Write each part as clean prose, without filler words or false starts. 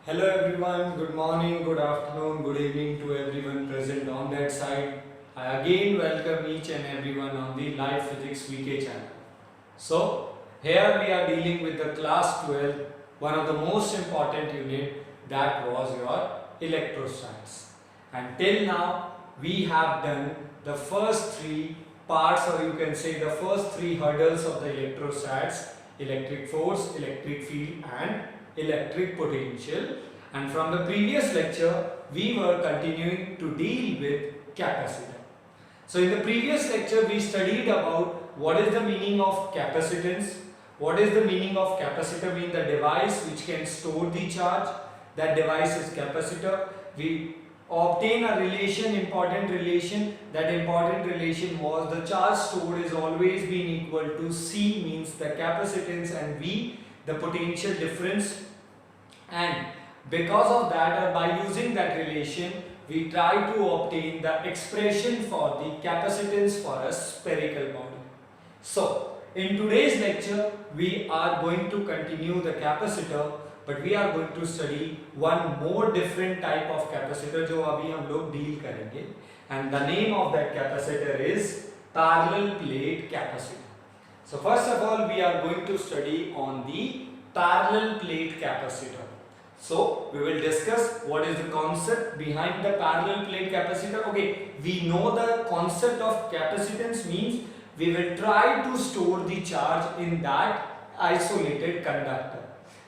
Hello everyone, good morning, good afternoon, good evening to everyone present on that side. I again welcome each and everyone on the Live Physics VK channel. So, here we are dealing with the class 12, one of the most important unit, that was your electrostats. And till now, we have done the first three parts, or you can say the first three hurdles of the electrostats: electric force, electric field and electric potential. And from the previous lecture, we were continuing to deal with capacitor. So in the previous lecture, we studied about what is the meaning of capacitance, what is the meaning of capacitor, being the device which can store the charge. That device is capacitor. We obtain a relation, important relation. That important relation was the charge stored is always being equal to C, means the capacitance, and V, the potential difference. And because of that, or by using that relation, we try to obtain the expression for the capacitance for a spherical body. So, in today's lecture, we are going to continue the capacitor, but we are going to study one more different type of capacitor जो अभी हम लोग deal करेंगे, and the name of that capacitor is parallel plate capacitor. So first of all, we are going to study on the parallel plate capacitor. So we will discuss what is the concept behind the parallel plate capacitor. Okay, we know the concept of capacitance means we will try to store the charge in that isolated conductor,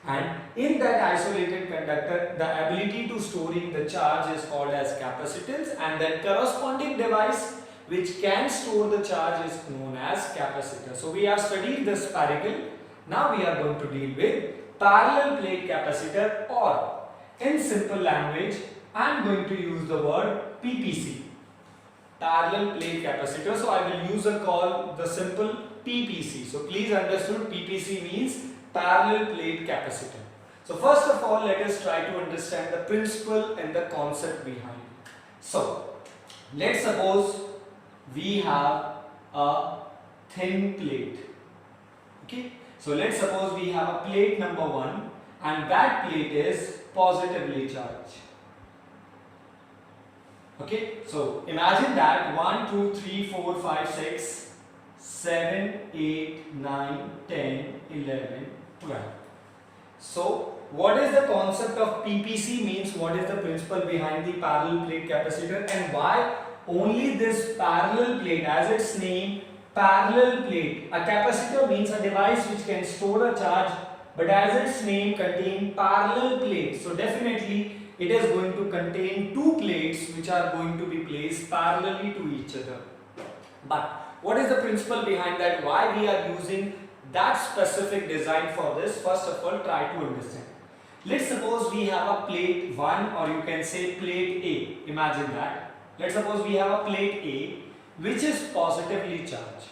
and in that isolated conductor the ability to storing the charge is called as capacitance, and then corresponding device which can store the charge is known as capacitor. So we have studied the spherical. Now we are going to deal with parallel plate capacitor, or in simple language I am going to use the word PPC, parallel plate capacitor. So I will use a call the simple PPC. So please understood, PPC means parallel plate capacitor. So first of all, let us try to understand the principle and the concept behind it. So let's suppose we have a thin plate. Okay, so let's suppose we have a plate number 1, and that plate is positively charged. Okay, so imagine that 1, 2, 3, 4, 5, 6, 7, 8, 9, 10, 11, 12. So what is the concept of PPC, means what is the principle behind the parallel plate capacitor, and why only this parallel plate, as its name, parallel plate. A capacitor means a device which can store a charge, but as its name contain parallel plate, so definitely it is going to contain two plates which are going to be placed parallelly to each other. But what is the principle behind that? Why we are using that specific design for this? First of all, try to understand. Let's suppose we have a plate 1, or you can say plate A. Imagine that. Let's suppose we have a plate A which is positively charged,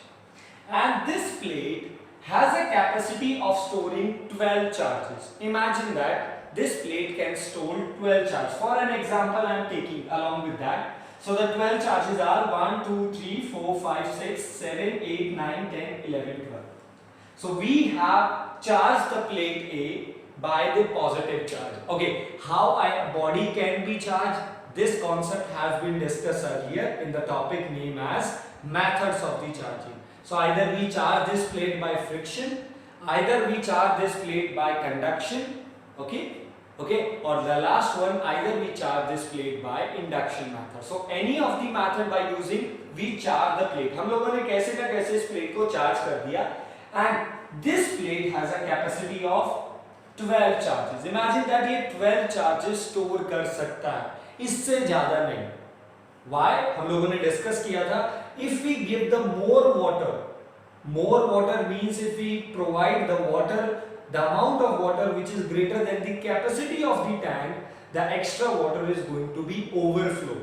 and this plate has a capacity of storing 12 charges. Imagine that this plate can store 12 charges. For an example I am taking along with that. So the 12 charges are 1, 2, 3, 4, 5, 6, 7, 8, 9, 10, 11, 12. So we have charged the plate A by the positive charge. Okay, how a body can be charged? This concept has been discussed earlier in the topic named as methods of the charging. So either we charge this plate by friction, either we charge this plate by conduction, okay, or the last one, either we charge this plate by induction method. So any of the method by using we charge the plate. हम लोगों ने कैसे ना कैसे इस plate को charge कर दिया, and this plate has a capacity of 12 charges. Imagine that ये 12 charges store कर सकता है, इससे ज्यादा नहीं. Why? हम लोगों ने डिस्कस किया था, if we give the more water means if we provide the water, the amount of water which is greater than the capacity of the tank, the extra water is going to be overflow.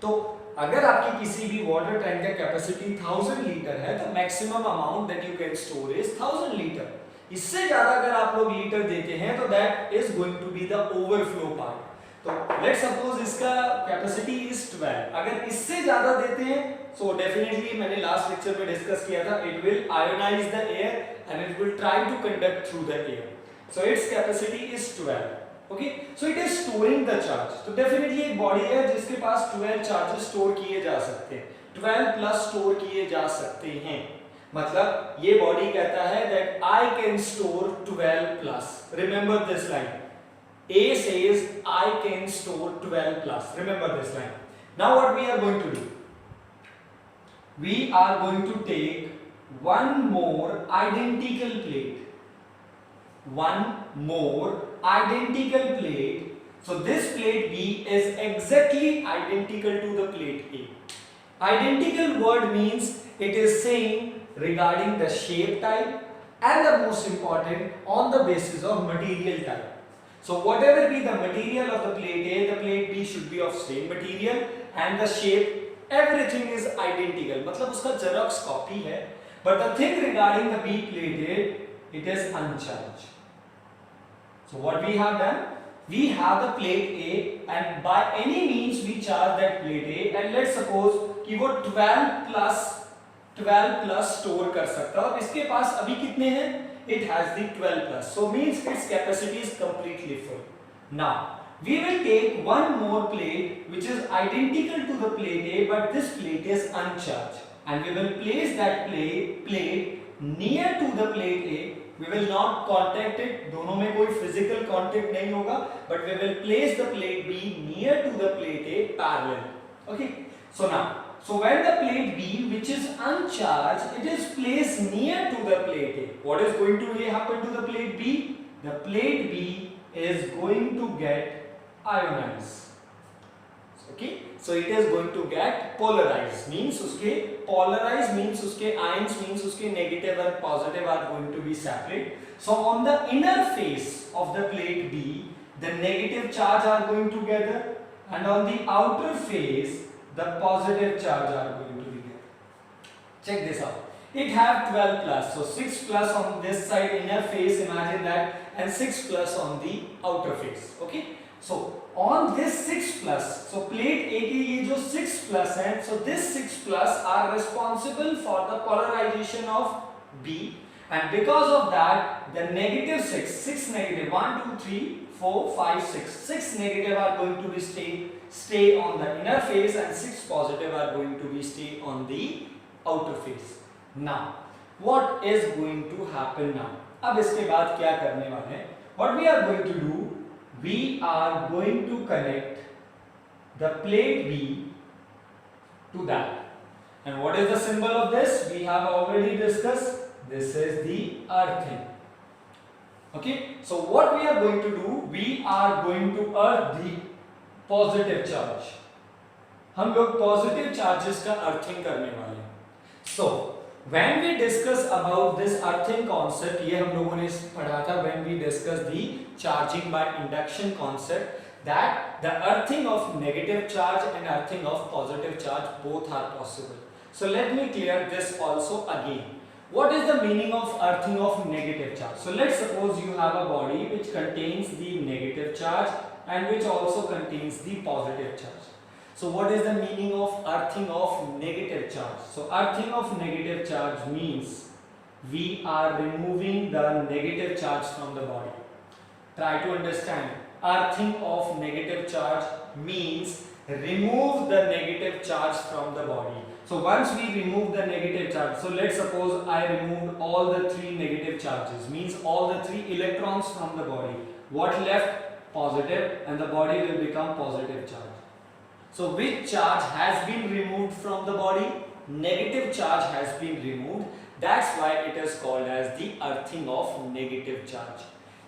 तो अगर आपकी किसी भी water tank का capacity 1000 litre है, तो maximum amount that you can store is 1000 litre. इससे ज्यादा अगर आप लोग लीटर देते हैं तो that is going to be the overflow part. तो लेट्स सपोज इसका कैपेसिटी इज 12. अगर इससे ज्यादा देते हैं, सो डेफिनेटली मैंने लास्ट लेक्चर में डिस्कस किया था, it will ionise the air and it will try to conduct through the air. So its capacity is 12. Okay, so it is storing the charge. तो डेफिनेटली एक body है जिसके पास 12 charges store किए जा सकते हैं, 12 प्लस स्टोर किए जा सकते हैं। मतलब ये बॉडी कहता है that I can store 12 plus. Remember this line, A says I can store 12 plus. Remember this line. Now what we are going to do? We are going to take one more identical plate. One more identical plate. So this plate B is exactly identical to the plate A. Identical word means it is saying regarding the shape type and the most important on the basis of material type. So whatever be the material of the plate A, the plate B should be of same material and the shape, everything is identical. मतलब उसका xerox copy है, but the thing regarding the B plate A, it is uncharged. So what we have done? We have the plate A and by any means we charge that plate A and let's suppose कि वो 12 plus store कर सकता है और इसके पास अभी कितने हैं? It has the 12 plus, so means its capacity is completely full. Now we will take one more plate which is identical to the plate A, but this plate is uncharged, and we will place that plate near to the plate A. We will not contact it, दोनों में कोई physical contact नहीं होगा, but we will place the plate B near to the plate A parallel. Okay, so now, so when the plate B, which is uncharged, it is placed near to the plate A, what is going to happen to the plate B? The plate B is going to get ionized. Okay, so it is going to get polarized, means उसके polarized means उसके ions means उसके negative and positive are going to be separate. So on the inner face of the plate B, the negative charge are going together, and on the outer face the positive charge are going to be there. Check this out. It have 12 plus, so 6 plus on this side inner face, imagine that, and 6 plus on the outer face. Okay, so on this 6 plus, so plate A के ये जो 6 plus है, so this 6 plus are responsible for the polarization of B, and because of that the negative 6 negative 1 2 3 4 5 6 negative are going to be stay on the inner face and 6 positive are going to be stay on the outer face. Now what is going to happen now? अब इसके बाद क्या करने वाले हैं? What we are going to do? We are going to connect the plate B to that. And what is the symbol of this? We have already discussed. This is the earthing. Okay, so what we are going to do? We are going to earth the positive charge. हम लोग positive charges का earthing करने वाले हैं. So when we discuss about this earthing concept, ये हम लोगों ने पढ़ा था when we discuss the charging by induction concept, that the earthing of negative charge and earthing of positive charge both are possible. So let me clear this also again. What is the meaning of earthing of negative charge? So let's suppose you have a body which contains the negative charge and which also contains the positive charge. So what is the meaning of earthing of negative charge? So earthing of negative charge means we are removing the negative charge from the body. Try to understand. Earthing of negative charge means remove the negative charge from the body. So once we remove the negative charge, so let's suppose I removed all the 3 negative charges, means all the 3 electrons from the body. What left? Positive, and the body will become positive charge. So which charge has been removed from the body? Negative charge has been removed. That's why it is called as the earthing of negative charge.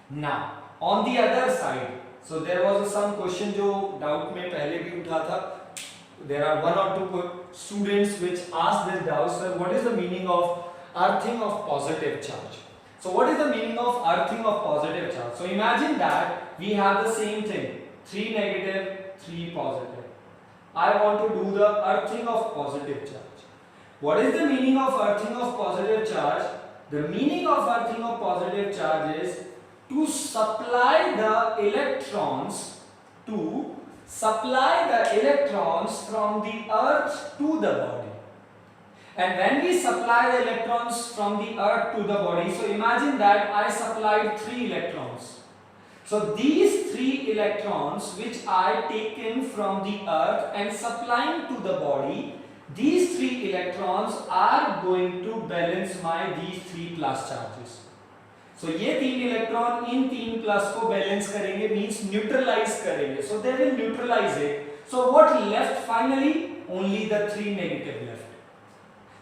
Now on the other side, so there was some question जो doubt में पहले भी उठा था. There are 1 or 2 students which ask this doubt, sir, what is the meaning of earthing of positive charge? So what is the meaning of earthing of positive charge? So imagine that we have the same thing, 3 negative, 3 positive. I want to do the earthing of positive charge. What is the meaning of earthing of positive charge? The meaning of earthing of positive charge is to supply the electrons from the earth to the body. And when we supply the electrons from the earth to the body, so imagine that I supplied 3 electrons. So these 3 electrons which I taken from the earth and supplying to the body, these 3 electrons are going to balance my these 3 plus charges. So ये 3 electron in 3 plus को balance करेंगे, means neutralise करेंगे. So they will neutralize it. So what left finally? Only the 3 negative left.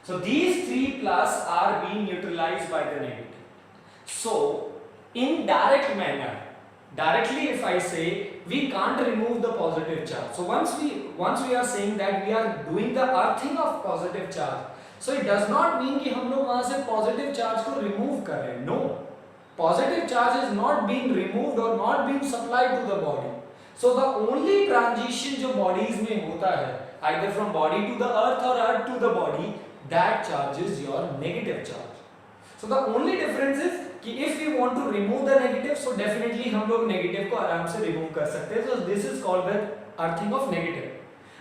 So these 3 plus are being neutralized by the negative. So in direct manner, directly if I say, we can't remove the positive charge. So once we are saying that we are doing the earthing of positive charge, so it does not mean कि हम लोग वहां से positive charge को remove कर रहे हैं. No, positive charge is not being removed or not being supplied to the body. So the only transition जो bodies में होता है, either from body to the earth or earth to the body, that charge is your negative charge. So the only difference is कि if we want to remove the negative, so definitely हम लोग negative को आराम से remove कर सकते हैं. So this is called the earthing of negative.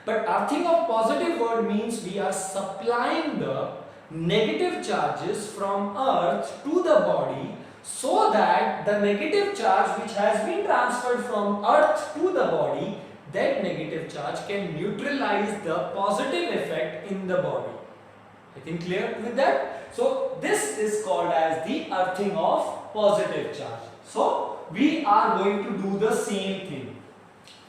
But earthing of positive word means we are supplying the negative charges from earth to the body, so that the negative charge which has been transferred from earth to the body, that negative charge can neutralize the positive effect in the body. I think clear with that? So this is called as the earthing of positive charge. So we are going to do the same thing.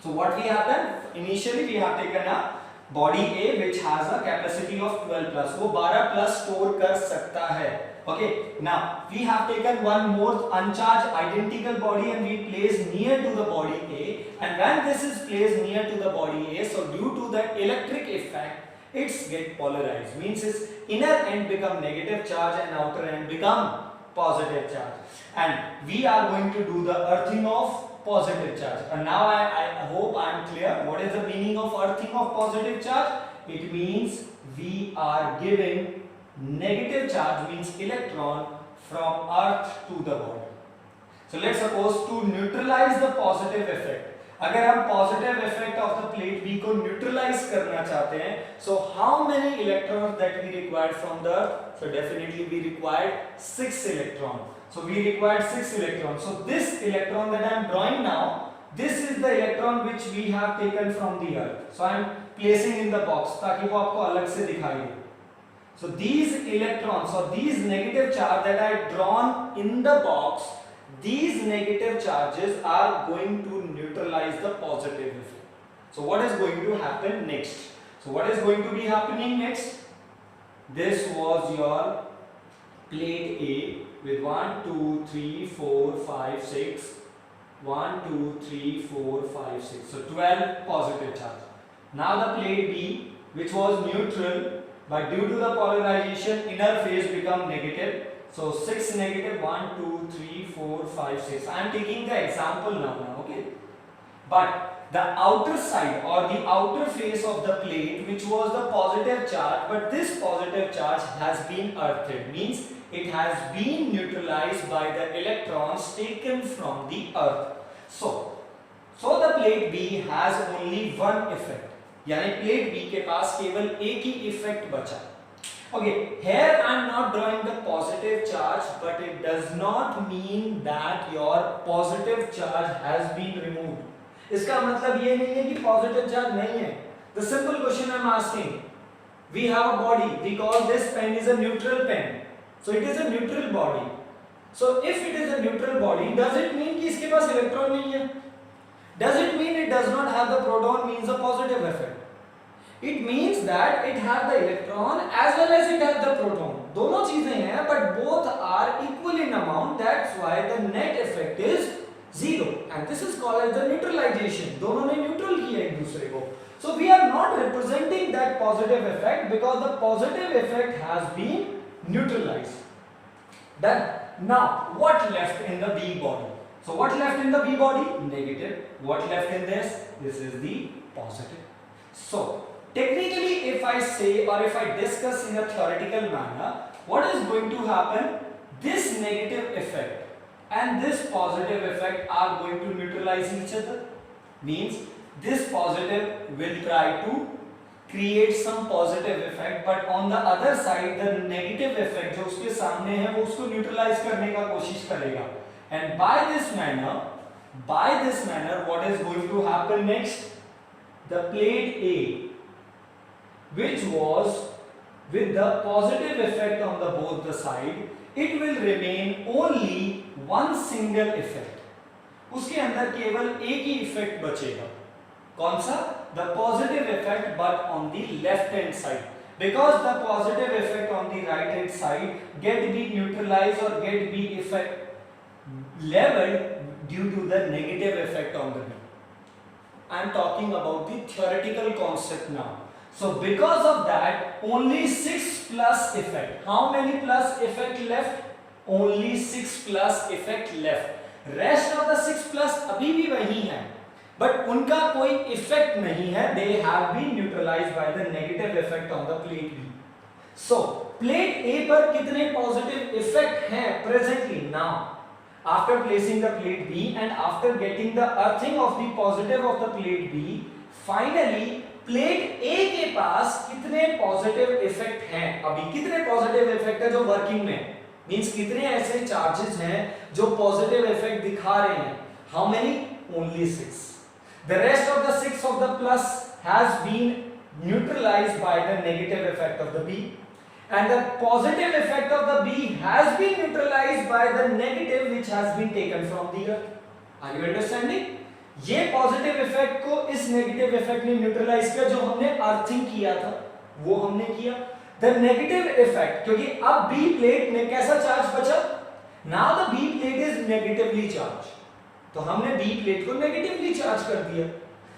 So what we have done? Initially we have taken a body A which has a capacity of 12 plus. वो 12 plus store कर सकता है. Okay. Now we have taken one more uncharged identical body and we place near to the body A. And when this is placed near to the body A, so due to the electric effect, it's get polarized, means its inner end become negative charge and outer end become positive charge. And we are going to do the earthing of positive charge. And now I hope I am clear. What is the meaning of earthing of positive charge? It means we are giving negative charge, means electron, from earth to the body. So let's suppose to neutralize the positive effect, अगर हम positive effect of the plate B को neutralise करना चाहते हैं, so how many electrons that we required from the earth? So definitely we required 6 electron. So we required 6 electron. So this electron that I am drawing now, this is the electron which we have taken from the earth. So I am placing in the box ताकि वो आपको अलग से दिखाई दे. So these electrons or these negative charge that I drawn in the box, these negative charges are going to neutralize the positive effect. So what is going to happen next? So what is going to be happening next? This was your plate A with 1 2 3 4 5 6 1 2 3 4 5 6, so 12 positive charge. Now the plate B which was neutral, but due to the polarization inner phase become negative. So 6 negative, 1 2 3 4 5 6. I am taking the example now, okay? But the outer side or the outer face of the plate which was the positive charge, but this positive charge has been earthed, means it has been neutralized by the electrons taken from the earth. So the plate B has only one effect, यानी plate B के पास केवल एक ही effect बचा. Okay, here I am not drawing the positive charge, but it does not mean that your positive charge has been removed. इसका मतलब ये नहीं है कि positive charge नहीं है. The simple question I am asking, we have a body, we call this pen is a neutral pen, so it is a neutral body. So if it is a neutral body, does it mean कि इसके पास electron नहीं है? Does it mean it does not have the proton, means a positive effect? It means that it has the electron as well as it has the proton. दोनों चीजें हैं, but both are equal in amount. That's why the net effect is zero, and this is called as the neutralization. दोनों ने neutral किया एक दूसरे को. So we are not representing that positive effect because the positive effect has been neutralized. Then now what left in the B body? So what left in the B body? Negative. What left in this? This is the positive. So technically, if I say or if I discuss in a theoretical manner, what is going to happen? This negative effect and this positive effect are going to neutralize each other. Means this positive will try to create some positive effect, but on the other side the negative effect जो उसके सामने है वो उसको neutralize करने का कोशिश करेगा. And by this manner By this manner, what is going to happen next? The plate A, which was with the positive effect on the both the side, it will remain only one single effect. उसके अंदर केवल एक ही effect बचेगा. कौन सा? The positive effect, but on the left hand side. Because the positive effect on the right hand side get be neutralized or get be effect leveled due to the negative effect on the B. I am talking about the theoretical concept now. So because of that, only 6 plus effect. How many plus effect left? Only 6 plus effect left. Rest of the 6 plus अभी भी वही है, but उनका कोई effect नहीं है. They have been neutralized by the negative effect on the plate B. So plate A पर कितने positive effect हैं presently now? After placing the plate B and after getting the earthing of the positive of the plate B, finally plate A के पास कितने positive effect हैं? अभी कितने positive effect है जो वर्किंग में, मींस कितने ऐसे चार्जेस हैं जो पॉजिटिव इफेक्ट दिखा रहे हैं? How many? Only 6. The rest of the 6 of the plus has been neutralised by the negative effect of the B, and the positive effect of the B has been neutralized by the negative which has been taken from the earth. Are you understanding? ये positive effect को इस negative effect ने neutralise किया. जो हमने earthing किया था वो हमने किया. द नेगेटिव इफेक्ट, क्योंकि अब बी प्लेट में कैसा चार्ज बचा? Now the B plate is negatively charge, तो हमने बी प्लेट को नेगेटिवली चार्ज कर दिया.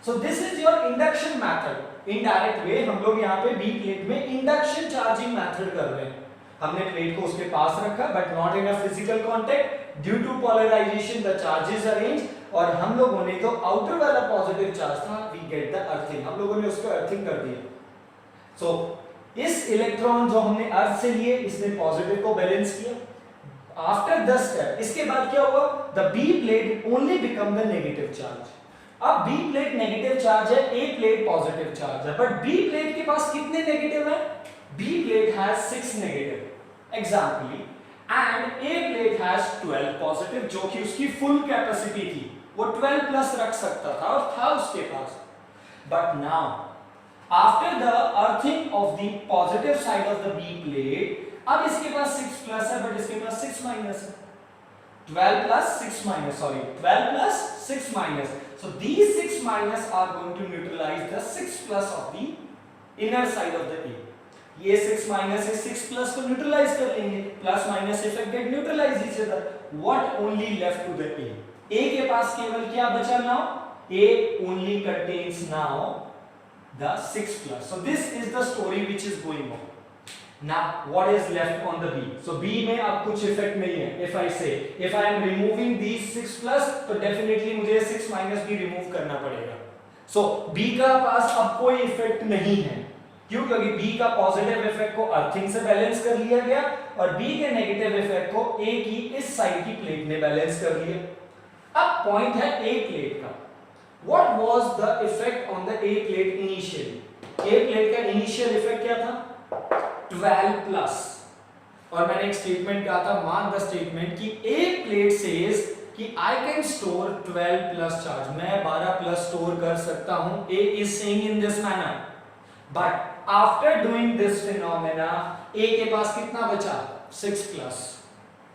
So this is your induction method. Indirect way हम लोग यहाँ पे बी प्लेट में इंडक्शन चार्जिंग मेथड कर रहे हैं. हमने प्लेट को उसके पास रखा but not in a physical contact. Due to polarisation the charges arrange, और हम लोगों ने तो आउटर वाला पॉजिटिव चार्ज था, वी गेट द अर्थिंग. हम लोगों ने उसको अर्थिंग कर दिया. सो इस इलेक्ट्रॉन जो हमने अर्थ से लिए, इसने पॉजिटिव को बैलेंस किया. आफ्टर द स्टेप, इसके बाद क्या हुआ? The B plate only become the negative charge. अब बी प्लेट नेगेटिव चार्ज है, ए प्लेट पॉजिटिव चार्ज है, बट बी प्लेट के पास कितने नेगेटिव है? बी प्लेट हैज 6 नेगेटिव एग्जांपली, and A plate has 12 positive, जो कि उसकी फुल कैपेसिटी थी. वो 12 प्लस रख सकता था और था उसके पास. But now after the earthing of the positive side of the B plate, अब इसके पास 6 प्लस है बट इसके पास 6 माइनस है. 12 plus 6 minus, 12 plus 6 minus. So these 6 minus are going to neutralize the 6 plus of the inner side of the A. ये 6 minus is 6 plus को neutralize कर लेंगे. Plus minus effect get neutralize each other. What only left to the A? A के पास केवल क्या बचा now? A only contains now the 6 plus. So this is the story which is going on. Now what is left on the B? So B में अब कुछ effect नहीं है. If I say, if I am removing these 6 plus, तो definitely मुझे 6 minus भी remove करना पड़ेगा. So B का पास अब कोई इफेक्ट नहीं है. क्यों? क्योंकि B का पॉजिटिव इफेक्ट को अर्थिंग से बैलेंस कर लिया गया और B के नेगेटिव इफेक्ट को A की इस साइड की प्लेट ने बैलेंस कर लिया. अब पॉइंट है A प्लेट का. What was the effect on the A plate initially? A plate का इनिशियल इफेक्ट क्या था? 12 प्लस. और मैंने एक स्टेटमेंट कहा था, मार्क द स्टेटमेंट, कि A प्लेट सेज कि I can store 12 plus charge. मैं 12 प्लस स्टोर कर सकता हूं. A is saying in this manner. But after doing this phenomena, A के पास कितना बचा? 6 प्लस.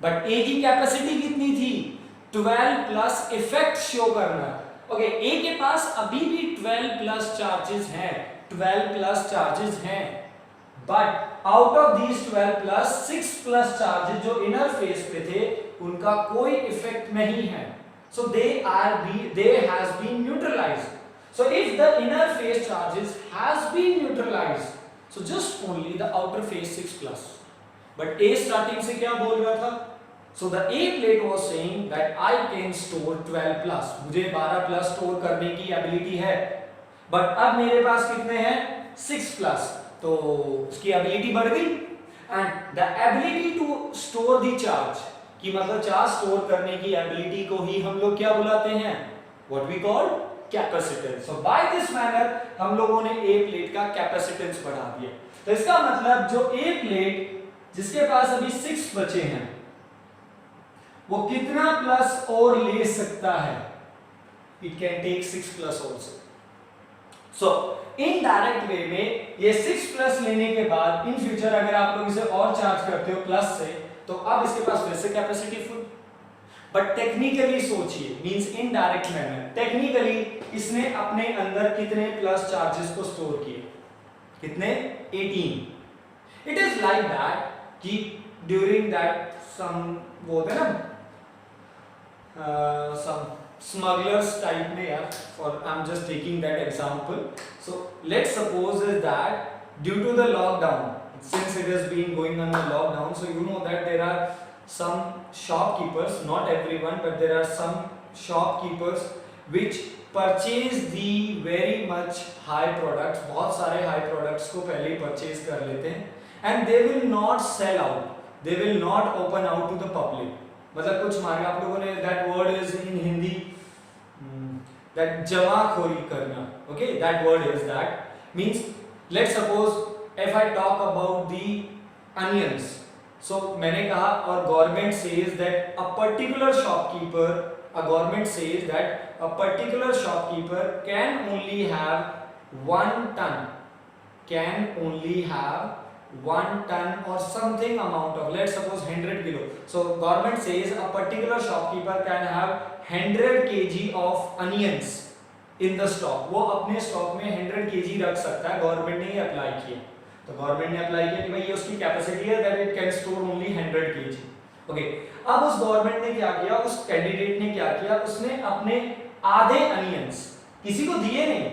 बट A की कैपेसिटी कितनी थी? 12 प्लस इफेक्ट शो करना. ओके, A के पास अभी भी 12 प्लस चार्जेस हैं. 12 प्लस चार्जेस हैं. But out of these 12 plus 6 plus charges जो इनर फेस पे थे, उनका कोई इफेक्ट नहीं है. So they has been neutralised. So if the inner face charges has been neutralised, so just only the outer face 6 plus. But A starting से क्या बोल रहा था? So the A plate was saying that I can store 12 plus. मुझे 12 plus store करने की ability है. But अब मेरे पास कितने हैं? 6 प्लस. तो उसकी एबिलिटी बढ़ गई. And the ability to store the charge, कि मतलब चार्ज स्टोर करने की एबिलिटी को ही हम लोग क्या बुलाते हैं? What we call capacitance. So by this manner हम लोगों ने ए प्लेट का कैपेसिटेंस बढ़ा दिया. तो इसका मतलब जो ए प्लेट जिसके पास अभी 6 बचे हैं, वो कितना प्लस और ले सकता है? it can take 6 plus also. So indirect way में ये 6 प्लस लेने के बाद इन फ्यूचर अगर आप लोग इसे और चार्ज करते हो प्लस से, तो अब इसके पास फिर से कैपेसिटी फुल। बट टेक्निकली सोचिए, मींस इनडायरेक्ट मैनर, टेक्निकली इसने अपने अंदर कितने प्लस चार्जेस को स्टोर किए, कितने, 18। इट इज लाइक दैट कि ड्यूरिंग दैट सम वो होते ना some smugglers type में यार, or I'm just taking that example. So let's suppose is that due to the lockdown, since it has been going on a lockdown, so you know that there are some shopkeepers, not everyone, but there are some shopkeepers which purchase the very much high products, बहुत सारे high products को पहले ही purchase कर लेते हैं, and they will not sell out, they will not open out to the public. मतलब कुछ मारे आप लोगों ने that word is in Hindi that जमाखोरी करना, okay, that word is that means let's suppose if I talk about the onions, so मैंने कहा और government says that a particular shopkeeper, a government says that a particular shopkeeper can only have 1 ton, can only have 1 ton or something amount of, let's suppose 100 kilo. So government says a particular shopkeeper can have 100 kg of onions in the stock. वो अपने stock में 100 kg रख सकता है, government ने ये apply किया। तो गवर्नमेंट ने अप्लाई किया कि भाई ये उसकी कैपेसिटी है that it can store only 100 kg। Okay, अब उस गवर्नमेंट ने क्या किया, उस कैंडिडेट ने क्या किया, उसने अपने आधे अनियंस किसी को दिए नहीं।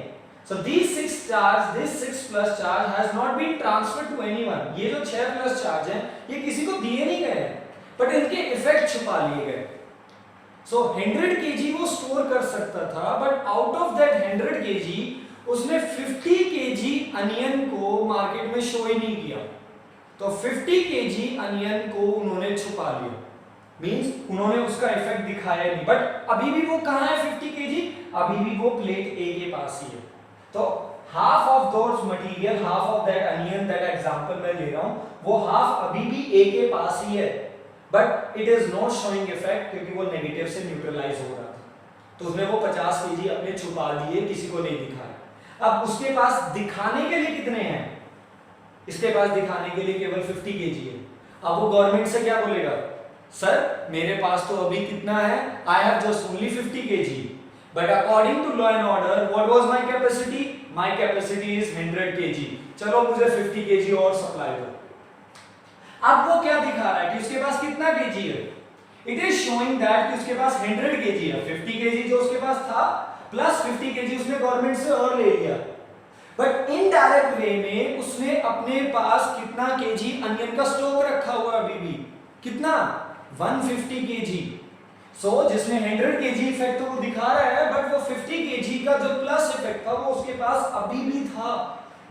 So these 6 charge, this 6 plus charge has not been transferred to anyone. ये जो 6 plus charge हैं, ये किसी को दिए नहीं गए हैं, but इनके इफेक्ट छुपा लिए गए। So 100 kg वो स्टोर कर सकता था, but out of that 100 kg उसने 50 kg अनियन को मार्केट में शो ही नहीं किया। तो 50 kg अनियन को उन्होंने छुपा लिया, मींस उन्होंने उसका इफेक्ट दिखाया नहीं, बट अभी भी वो कहाँ है 50 kg, अभी भी वो प्लेट ए के पास ही है। तो half of those material, half of that onion, that example मैं ले रहा हूं, वो हाफ अभी भी ए के पास ही है, but it is not showing effect क्योंकि वो नेगेटिव से न्यूट्रलाइज हो रहा था। तो उसने वो 50 kg अपने छुपा दिए, किसी को नहीं दिखाया। अब उसके पास दिखाने के लिए कितने हैं, इसके पास दिखाने के लिए केवल 50 kg है। अब वो गवर्नमेंट से क्या बोलेगा, सर मेरे पास तो अभी कितना है, I have just only 50 kg, but according to law and order what was my capacity, my capacity is 100 kg, चलो मुझे 50 kg और सप्लाई दो। अब वो क्या दिखा रहा है कि उसके पास कितना kg है, it is showing that कि उसके पास 100 kg है, 50 kg जो उसके पास था प्लस 50 kg उसने गवर्नमेंट से और ले लिया, बट इनडायरेक्ट वे में उसने अपने पास कितना kg अनियन का स्टॉक रखा हुआ है अभी भी, कितना, 150 kg। सो जिसने 100 kg इफेक्ट तो वो दिखा रहा है, बट वो 50 kg का जो प्लस इफेक्ट था वो उसके पास अभी भी था,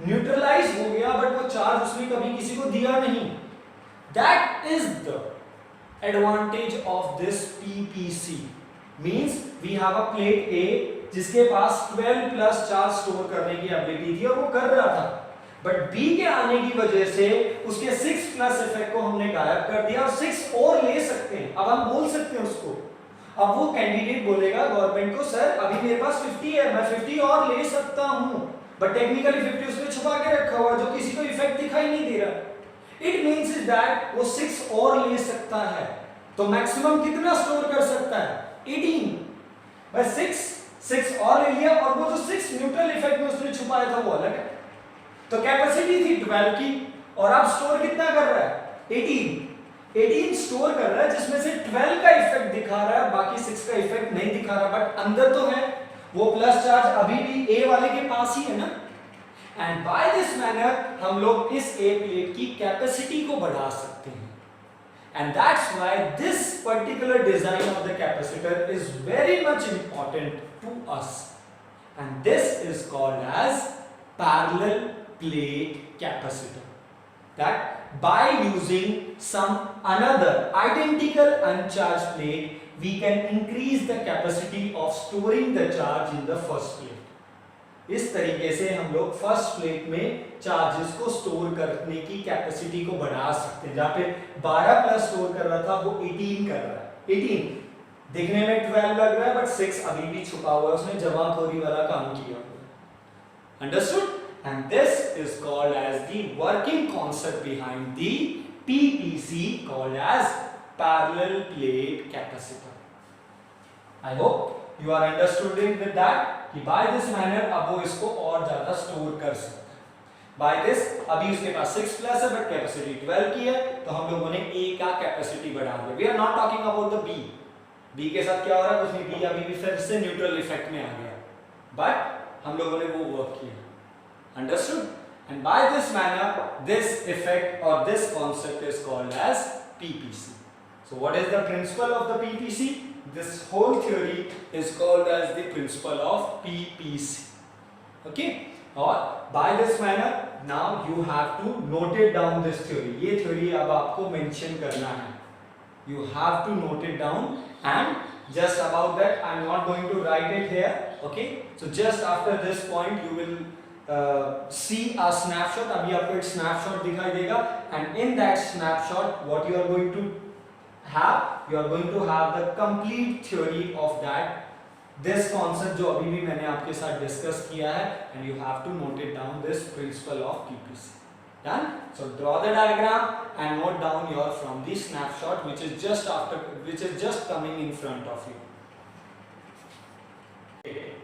न्यूट्रलाइज हो गया, बट वो चार्ज उसने कभी किसी को दिया नहीं। That is the advantage of this PPC, means we have a plate A जिसके पास 12 प्लस चार्ज स्टोर करने की एबिलिटी थी और वो कर रहा था, बट बी के आने की वजह से उसके 6 प्लस इफेक्ट को हमने गायब कर दिया और 6 और ले सकते हैं। अब हम बोल सकते हैं उसको, अब वो कैंडिडेट बोलेगा गवर्नमेंट को, सर अभी मेरे पास 50 है, मैं 50 और ले सकता हूं, बट टेक्निकली 50 उसने छुपा के रखा हुआ जो किसी को इफेक्ट दिखाई नहीं दे रहा। इट मींस इज दैट वो 6 और ले सकता है, तो मैक्सिमम कितना स्टोर कर सकता है, 18, बस 6 और ले लिया, और वो जो 6 न्यूट्रल इफेक्ट में उसने छुपाया था वो अलग है। तो कैपेसिटी थी 12 की, और अब स्टोर कितना कर रहा है, 18 स्टोर कर रहा है, जिसमें से 12 का इफेक्ट दिखा रहा है, बाकी 6 का इफेक्ट नहीं दिखा रहा, बट अंदर तो है, वो प्लस चार्ज अभी भी ए वाले के पास ही है ना। एंड बाय दिस मैनर हम लोग इस ए प्लेट की कैपेसिटी को बढ़ा सकते हैं, and that's why this particular design of the capacitor is very much important to us, and this is called as parallel plate capacitor, that by using some another identical uncharged plate we can increase the capacity of storing the charge in the first plate। इस तरीके से हम लोग first plate में charges को store करने की capacity को बढ़ा सकते हैं। जहां पे 12 प्लस स्टोर कर रहा था वो 18 कर रहा है, 18 दिखने में 12 लग रहा है बट 6 अभी भी छुपा हुआ है, उसने जमाखोरी वाला काम किया हुआ है। Understood? And this is called as the working concept behind the PPC called as parallel plate capacitor. I hope you are understanding with that कि बाय दिस मैनर अब वो इसको और ज्यादा स्टोर कर सकता है। बाय दिस अभी उसके पास 6 प्लस है बट कैपेसिटी 12 की है, तो हम लोगों ने A का कैपेसिटी बढ़ा दिया। We are not talking about the B के साथ क्या हो रहा है, उसमें B अभी भी फिर से न्यूट्रल इफेक्ट में आ गया, बट हम लोगों ने वो वर्क किया। Understood? And by this manner this effect और this concept is called as PPC. So what is the principle of the PPC? This whole theory is called as the principle of PPC. Okay? और by this manner now you have to note it down this theory. ये theory अब आपको mention करना है. You have to note it down, and just about that I am not going to write it here. Okay? So just after this point you will see a snapshot. अभी आपको एक snapshot दिखाई देगा, and in that snapshot what you are going to have the complete theory of that this concept जो अभी भी मैंने आपके साथ डिस्कस किया है, and you have to note it down this principle of PPC. Done? So draw the diagram and note down your from the snapshot which is just coming in front of you.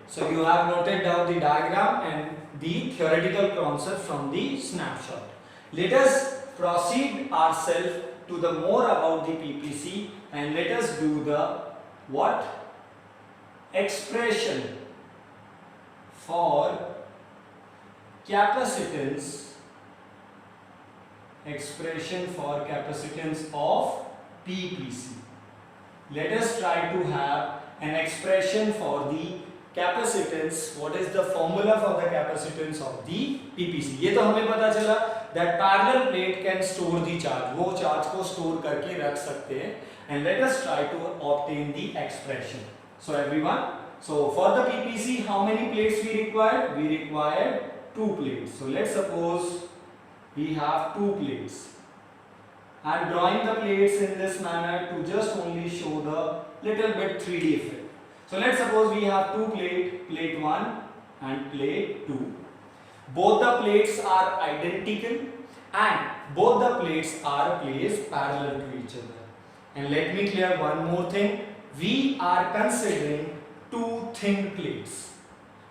So you have noted down the diagram and the theoretical concept from the snapshot. Let us proceed ourselves to the more about the PPC, and let us do the what expression for capacitance of PPC. Let us try to have an expression for the capacitance. What is the formula for the capacitance of the PPC? ये तो हमें पता चला that parallel plate can store the charge. वो charge को store करके रख सकते हैं. And let us try to obtain the expression. So everyone, so for the PPC, how many plates we required? We required 2 plates. So let's suppose we have 2 plates. I am drawing the plates in this manner to just only show the little bit 3D effect. So let's suppose we have 2 plate 1 and plate 2. Both the plates are identical and both the plates are placed parallel to each other. And let me clear one more thing. We are considering 2 thin plates.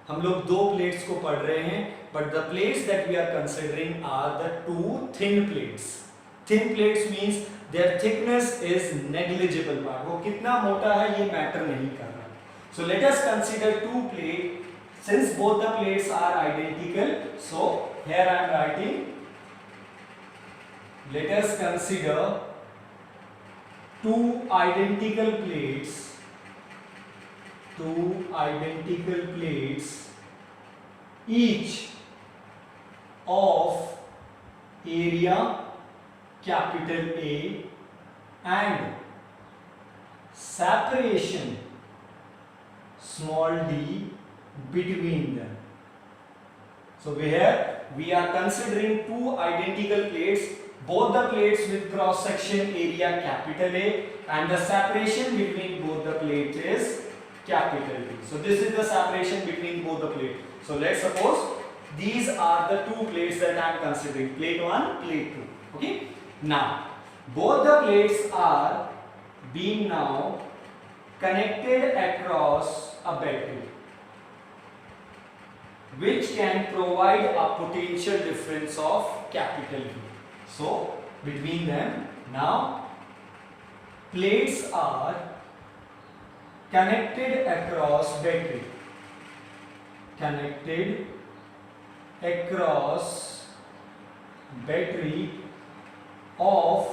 हम लोग 2 plates को पढ़ रहे हैं, but the plates that we are considering are the 2 thin plates. Thin plates means their thickness is negligible part. वो कितना मोटा है ये मैटर नहीं कर रहा. So let us consider 2 plates. Since both the plates are identical, so here I am writing, let us consider 2 identical plates, each of area capital A and separation small d between them. So here we are considering 2 identical plates, both the plates with cross section area capital A, and the separation between both the plates is capital B. So this is the separation between both the plates. So let's suppose these are the 2 plates that I am considering, plate 1, plate 2. Okay? Now both the plates are being now connected across a battery, which can provide a potential difference of capital B. So between them now plates are connected across battery, of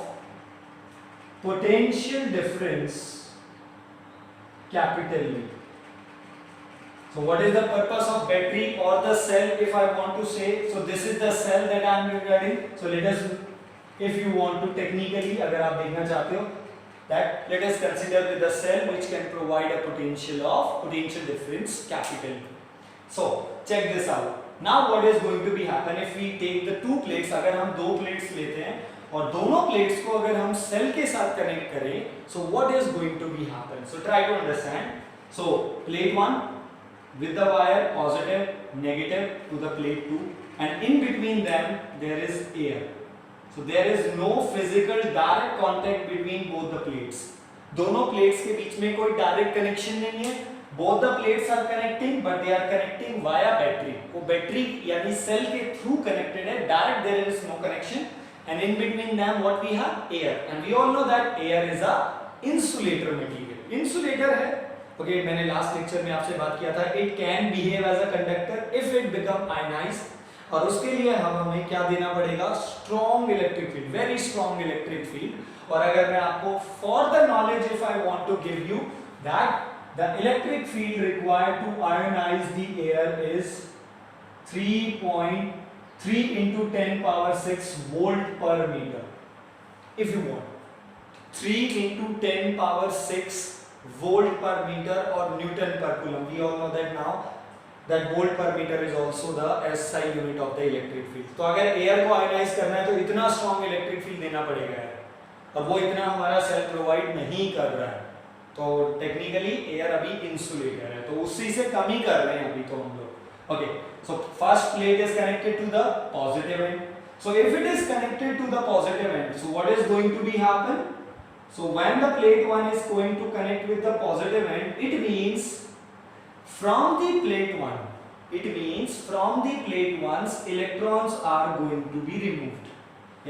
potential difference capital B. So what is the purpose of battery or the cell, if I want to say? So this is the cell that I am regarding. So let us, if you want to technically, अगर आप देखना चाहते हो, that let us consider with the cell which can provide a potential difference capital B. So check this out. Now what is going to be happen if we take the 2 plates? अगर हम 2 plates लेते हैं और दोनों plates को अगर हम cell के साथ कनेक्ट करें, so what is going to be happen? So try to understand. So plate 1 with the wire positive negative to the plate 2, and in between them there is air. So there is no physical direct contact between both the plates. दोनों plates के बीच में कोई direct connection नहीं है. both the plates are connecting but they are connecting via battery. वो battery यानी cell के through connected है. Direct there is no connection, and in between them what we have? Air. And we all know that air is a insulator material. insulator है. Okay, मैंने last lecture में आपसे बात किया था, it can behave as a conductor if it become ionised, और उसके लिए हमें क्या देना पड़ेगा? Strong electric field, very strong electric field. और अगर मैं आपको for the knowledge if I want to give you that the electric field required to ionise the air is 3.3 into 10 power 6 volt per meter. If you want 3 into 10 power 6 volt per meter or newton per coulomb. We all know that now that volt per meter is also the SI unit of the electric field. तो अगर air को ionise करना है तो इतना strong electric field देना पड़ेगा यार, और वो इतना हमारा सेल प्रोवाइड नहीं कर रहा है. तो टेक्निकली एयर अभी इंसुलेटर है, तो उसी से कम ही कर रहे हैं अभी तो हम लोग. Okay, so first plate is connected to the positive end. So if it is connected to the positive end, so what is going to be happen? So when the plate 1 is going to connect with the positive end, it means from the plate 1's electrons are going to be removed.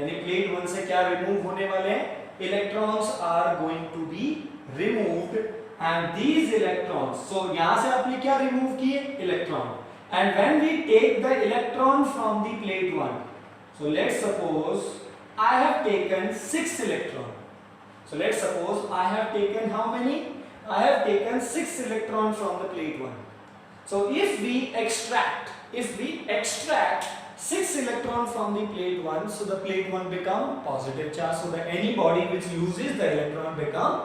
यानी plate 1 से क्या remove होने वाले हैं? Electrons are going to be removed, and these electrons, so यहाँ से आपने क्या remove किए? Electron. And when we take the electron from the plate 1, so let's suppose I have taken 6 electrons. So let's suppose I have taken how many? I have taken 6 electrons from the plate 1. So if we extract 6 electrons from the plate 1, so the plate 1 become positive charge. So that any body which loses the electron become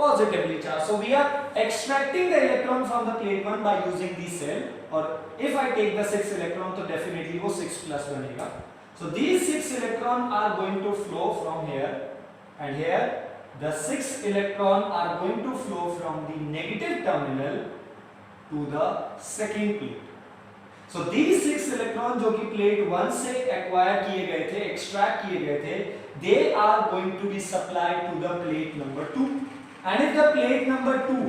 positively charged. So we are extracting the electron from the plate 1 by using the cell. Or if I take the 6 electron, तो definitely वो 6 plus बनेगा. So these 6 electrons are going to flow from here, and here the 6 electrons are going to flow from the negative terminal to the second plate. So these 6 electrons जो कि plate 1 से acquire किए गए थे, extract किए गए थे, they are going to be supplied to the plate number 2. And if the plate number 2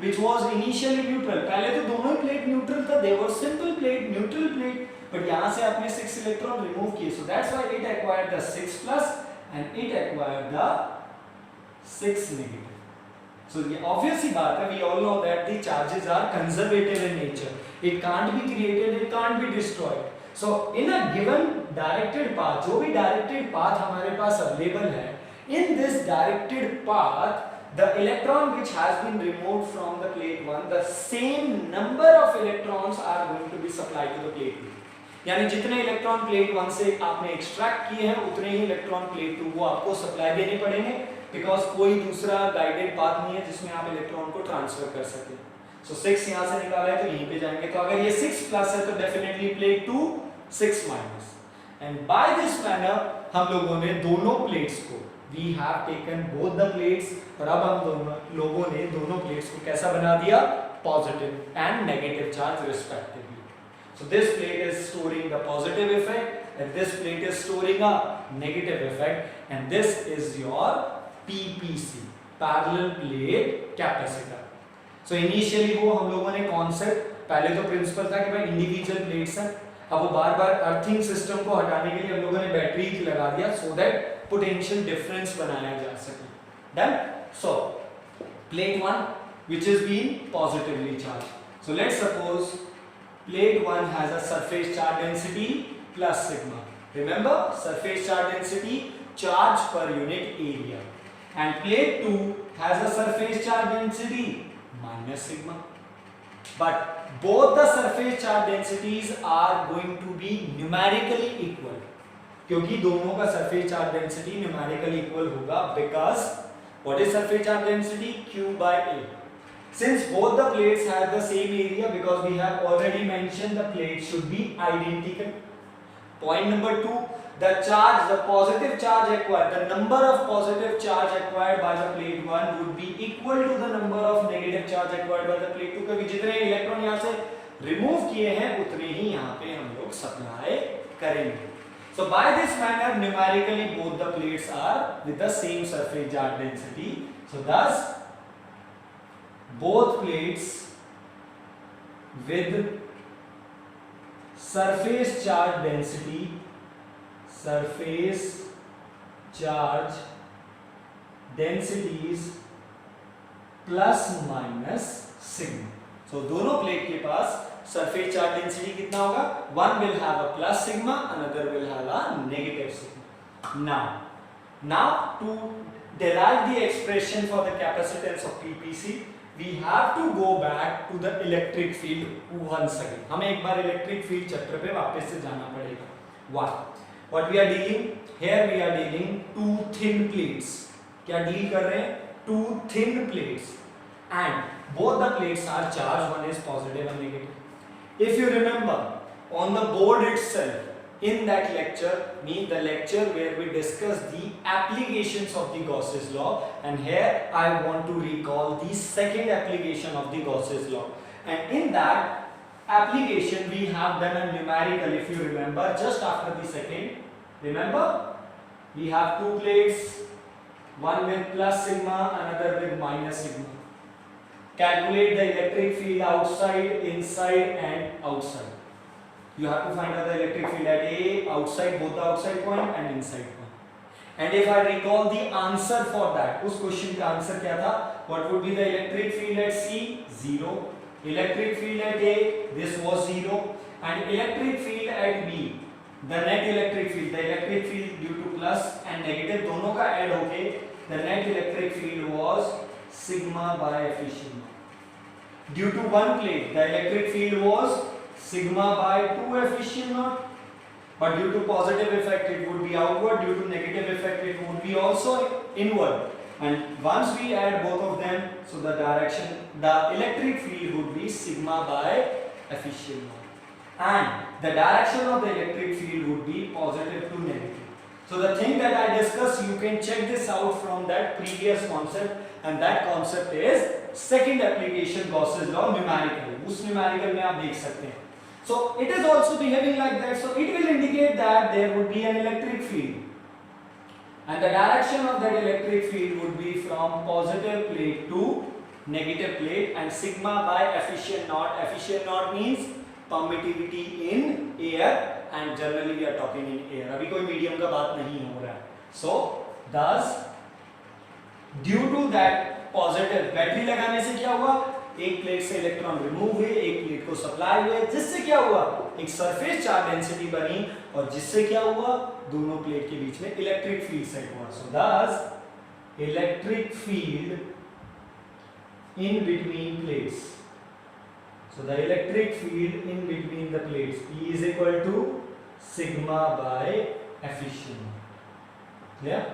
which was initially neutral, पहले तो दोनों ही plate neutral था, they were simple plate, neutral plate, but यहाँ से आपने 6 electron remove किए, so that's why it acquired the 6 plus and it acquired the 6 negative. So ये obvious ही बात है, we all know that the charges are conservative in nature. It can't be created, it can't be destroyed. So in a given directed path, जो भी directed path हमारे पास available है, in this directed path, the electron which has been removed from the plate 1, the same number of electrons are going to be supplied to the plate 2. यानी जितने electron plate 1 से आपने extract किए हैं उतने ही electron plate 2 को आपको supply देने पड़ेंगे, बिकॉज कोई दूसरा गाइडेड पाथ नहीं है जिसमें आप इलेक्ट्रॉन को ट्रांसफर कर सके. सो 6 यहाँ से निकाला है तो यहीं पे जाएंगे, तो अगर ये 6 प्लस है तो definitely plate 2 6 minus. And by this manner हम लोगों ने दोनों प्लेट्स को, we have taken both the plates, और अब हम दोनों लोगों ने दोनों प्लेट्स को कैसा बना दिया? Positive and negative charge respectively. So this plate is storing the positive effect and this plate is storing a negative effect, and this is your PPC, parallel plate capacitor. So initially वो हम लोगों ने concept, पहले तो principle था कि भाई individual plates हैं, अब वो बार बार अर्थिंग सिस्टम को हटाने के लिए हम लोगों ने बैटरी लगा दिया so that potential difference बनाया जा सके. Done? So plate 1 which is being positively charged. So let's suppose plate 1 has a surface charge density plus sigma. Remember, surface charge density, charge per unit area. And plate 2 has a surface charge density minus sigma. But both the surface charge densities are going to be numerically equal. क्योंकि दोनों का surface charge density numerically equal होगा, because what is surface charge density? Q by A. Since both the plates have the same area, because we have already mentioned the plates should be identical. Point number 2, the positive charge acquired, the number of positive charge acquired by the plate 1 would be equal to the number of negative charge acquired by the plate 2, क्योंकि जितने electron यहाँ से remove किए हैं उतने ही यहाँ पे हम लोग सप्लाई करेंगे. So by this manner numerically both the plates are with the same surface charge density. So thus both plates with surface charge densities plus minus sigma. So दोनों प्लेट के पास surface charge density कितना होगा? One will have a plus sigma, another will have a negative sigma. Now to derive the expression for the capacitance of PPC, we have to go back to the electric field once again. हमें एक बार electric field चक्र पे वापस से जाना पड़ेगा. Why? What we are dealing? Here we are dealing two thin plates. क्या deal कर रहे हैं? Two thin plates. And both the plates are charged. One is positive and negative. If you remember, on the board itself, in that lecture, the lecture where we discussed the applications of the Gauss's law, and here I want to recall the second application of the Gauss's law. And in that application, we have done a numerical, if you remember, just after the second. Remember, we have two plates, one with plus sigma, another with minus sigma. Calculate the electric field outside, inside and outside. You have to find out the electric field at A, outside, both the outside point and inside point. And if I recall the answer for that, उस question का answer क्या था? What would be the electric field at C? 0. Electric field at A, this was 0. And electric field at B, the net electric field due to plus and negative दोनों का add होके, the net electric field was sigma by efficient. Due to one plate, the electric field was sigma by 2 efficient naught. But due to positive effect, it would be outward. Due to negative effect, it would be also inward. And once we add both of them, so the electric field would be sigma by efficient naught. And the direction of the electric field would be positive to negative. So the thing that I discussed, you can check this out from that previous concept, and that concept is second application Gauss's law numerical. उस numerical में आप देख सकते हैं. So it is also behaving like that. So it will indicate that there would be an electric field, and the direction of that electric field would be from positive plate to negative plate, and sigma by efficient naught. Efficient naught means permittivity in air, and generally we are talking in air. अभी कोई medium का बात नहीं हो रहा है. So thus due to that positive, battery लगाने से क्या हुआ? एक प्लेट से इलेक्ट्रॉन रिमूव हुए, एक प्लेट को सप्लाई हुए, जिससे क्या हुआ? एक सरफेस चार्ज डेंसिटी बनी, और जिससे क्या हुआ? दोनों प्लेट के बीच में इलेक्ट्रिक फील्ड सेट हुआ. सो thus electric field in between plates. So the electric field in between the plates, E is equal to sigma by efficient. Yeah?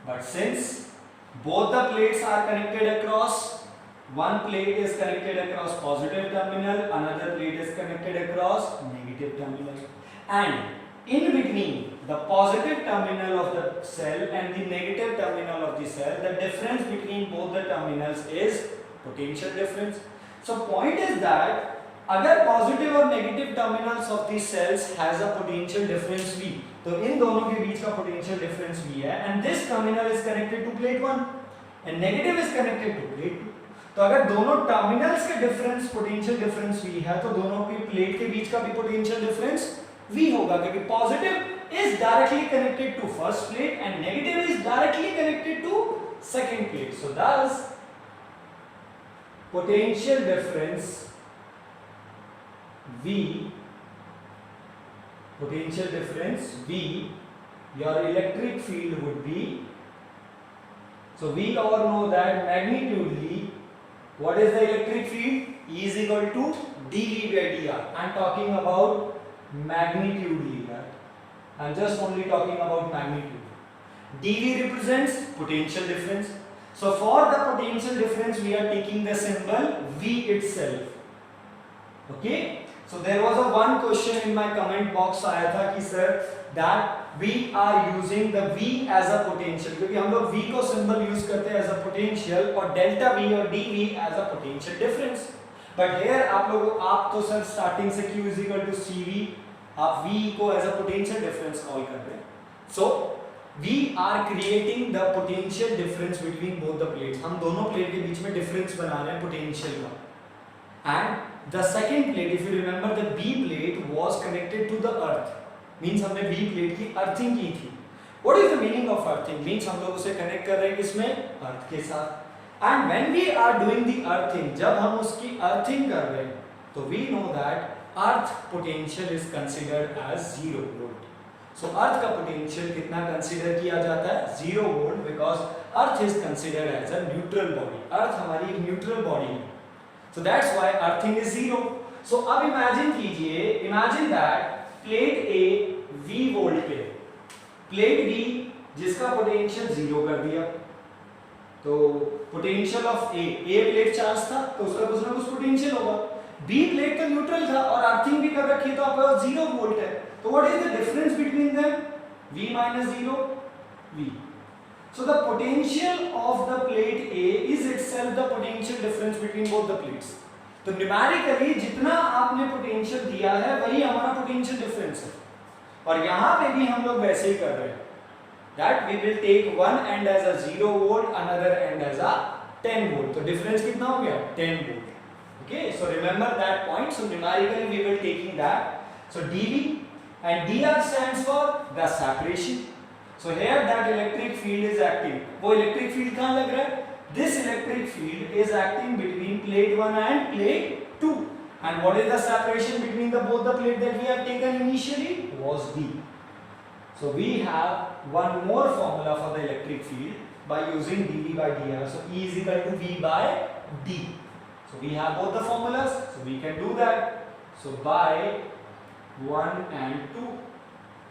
But since both the plates are connected across, one plate is connected across positive terminal, another plate is connected across negative terminal, and in between the positive terminal of the cell and the negative terminal of the cell, the difference between both the terminals is potential difference. So point is that अगर positive और negative terminals of the cells has a potential difference V, तो इन दोनों के बीच का potential difference V है, and this terminal is connected to plate 1 and negative is connected to plate 2. तो अगर दोनों terminals के difference potential difference V है, तो दोनों की plate के बीच का भी potential difference V होगा, क्योंकि positive is directly connected to first plate and negative is directly connected to second plate. So thus potential difference V, your electric field would be, so we all know that magnitudely, what is the electric field? E is equal to dV by dr. I am talking about magnitudely, right? I am just only talking about magnitude. dV represents potential difference. So for the potential difference, we are taking the symbol V itself. Okay? So there was a one question in my comment box आया था कि sir that we are using the V as a potential, क्योंकि हम लोग V को symbol use करते हैं as a potential और delta V और dV as a potential difference. But here आप तो सर starting से Q is equal to CV, आप V को as a potential difference call कर रहे हैं. So we are creating the potential difference between both the plates. हम दोनों प्लेट के बीच में difference बना रहे हैं potential का. And the second plate, if you remember, the B plate was connected to the earth. Means हमने B plate की earthing की थी. What is the meaning of earthing? Means हम लोग उसे connect कर रहे हैं किसमें? Earth के साथ. And when we are doing the earthing, जब हम उसकी earthing कर रहे हैं, तो we know that earth potential is considered as 0 volt. So earth का potential कितना consider किया जाता है? 0 volt, because earth is considered as a neutral body. Earth हमारी एक neutral body है. So that's why earthing is 0. So अब imagine कीजिए, imagine that plate A V volt पे, plate B जिसका पोटेंशियल 0 कर दिया, तो potential of A plate charge था तो उसका कुछ ना कुछ पोटेंशियल होगा. B प्लेट तो न्यूट्रल था और अर्थिंग भी कर रखी है तो आपका 0 वोल्ट है. तो what is the difference between them? V minus 0 V. So the potential of the plate A is itself the potential difference between both the plates. तो numerically जितना आपने potential दिया है वही हमारा potential difference है. और यहाँ पे भी हम लोग वैसे ही कर रहे हैं. That we will take one end as a 0 volt, another end as a 10 volt. तो difference कितना हो गया? 10 volt. Okay, so remember that point. So numerically we will taking that. So dV and dr stands for the separation. So here that electric field is acting. वो electric field कहाँ लग रहा है? This electric field is acting between plate 1 and plate 2. And what is the separation between both the plate that we have taken initially? Was D. So we have one more formula for the electric field by using dV by dr. So E is equal to V by D. So we have both the formulas. So we can do that. So by 1 and 2.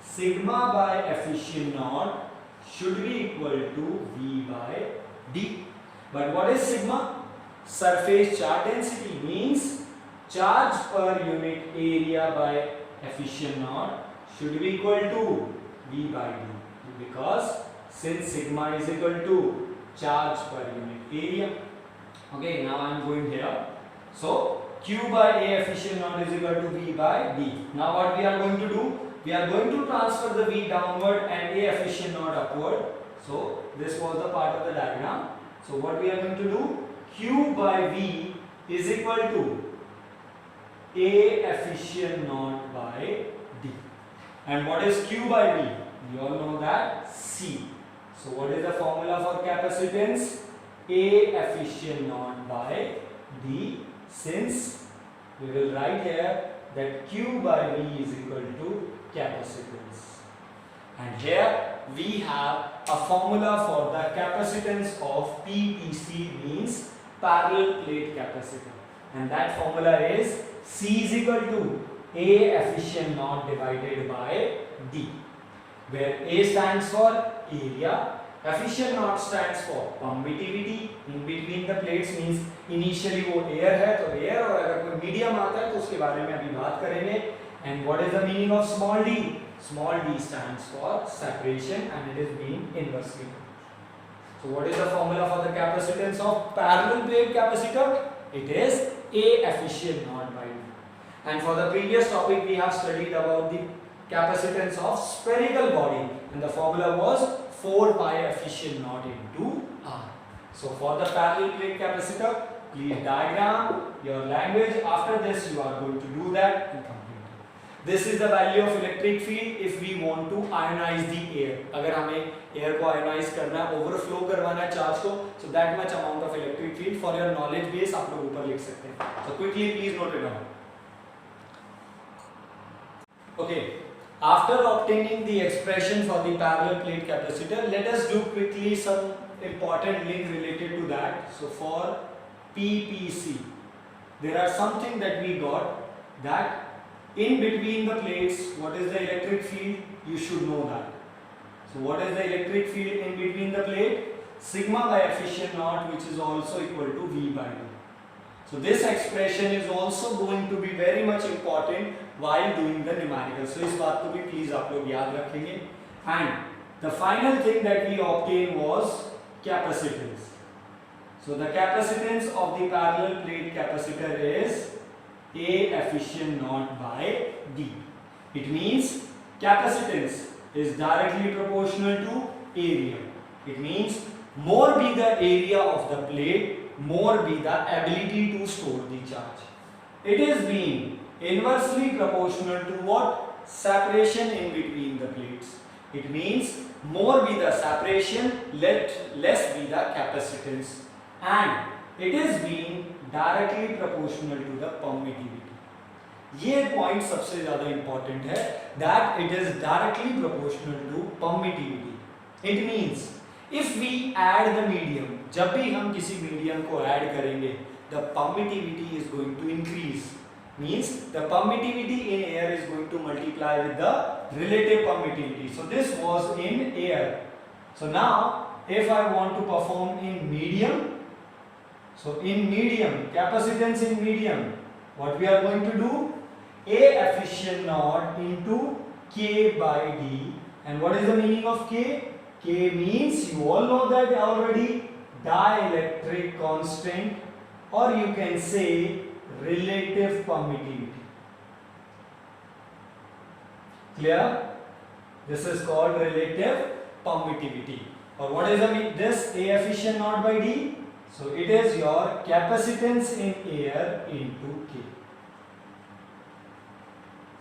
Sigma by efficient naught should be equal to V by D. But what is sigma? Surface charge density, means charge per unit area by efficient naught should be equal to V by D. Because since sigma is equal to charge per unit area. Okay, now I am going here. So Q by A efficient naught is equal to V by D. Now what we are going to do? We are going to transfer the V downward and A efficient naught upward. So this was the part of the diagram. So what we are going to do? Q by V is equal to A efficient naught by D. And what is Q by V? We all know that C. So what is the formula for capacitance? A efficient naught by D. Since we will write here that Q by V is equal to capacitance. And here we have a formula for the capacitance of PPC, means parallel plate capacitor. And that formula is C is equal to A efficient naught divided by D, where A stands for area, efficient naught stands for permittivity in between the plates, means initially वो air है तो air, और अगर कोई medium आता है तो उसके बारे में अभी बात करेंगे. And what is the meaning of small d? Small d stands for separation and it is being inversely proportional. So what is the formula for the capacitance of parallel plate capacitor? It is A efficient naught by D. And for the previous topic we have studied about the capacitance of spherical body and the formula was 4 pi efficient naught into R. So for the parallel plate capacitor, please diagram your language. After this you are going to do that and complete. This is the value of electric field if we want to ionize the air. अगर हमें air को ionize करना है, overflow करवाना है charge को, so that much amount of electric field. For your knowledge base आप लोग ऊपर लिख सकते हैं. So quickly please note it down. Okay. After obtaining the expression for the parallel plate capacitor, let us do quickly some important link related to that. So for PPC, there are something that we got, that in between the plates, what is the electric field? You should know that. So what is the electric field in between the plate? Sigma by efficient naught, which is also equal to V by D. So this expression is also going to be very much important while doing the numerical. So इस बात को भी please आप लोग याद रखेंगे. And the final thing that we obtained was capacitance. So the capacitance of the parallel plate capacitor is A efficient naught by D. It means capacitance is directly proportional to area. It means more be the area of the plate, more be the ability to store the charge. It is being inversely proportional to what? Separation in between the plates. It means more be the separation, less be the capacitance, and it is being directly proportional to the permittivity. ये point सबसे ज्यादा important है, that it is directly proportional to permittivity. It means if we add the medium, जब भी हम किसी medium को add करेंगे, the permittivity is going to increase. Means the permittivity in air is going to multiply with the relative permittivity. So this was in air. So now if I want to perform in medium, so in medium, capacitance in medium, what we are going to do? A efficient naught into K by D. And what is the meaning of K? K means, you all know that already, dielectric constant, or you can say relative permittivity. Clear? This is called relative permittivity. Or what is this A efficient naught by D? So it is your capacitance in air into K.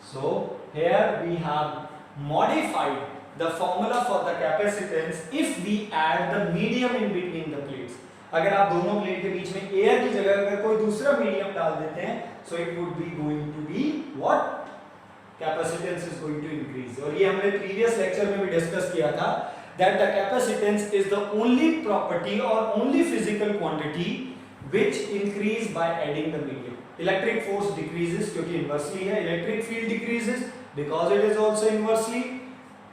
So here we have modified the formula for the capacitance if we add the medium in between the plates. अगर आप दोनों plate के बीच में air की जगह अगर कोई दूसरा मीडियम डाल देते हैं, so it would be going to be what? Capacitance is going to increase. और ये हमने previous lecture में भी discuss किया था that the capacitance is the only property or only physical quantity which increase by adding the medium. Electric force decreases क्योंकि inversely है, electric field decreases because it is also inversely.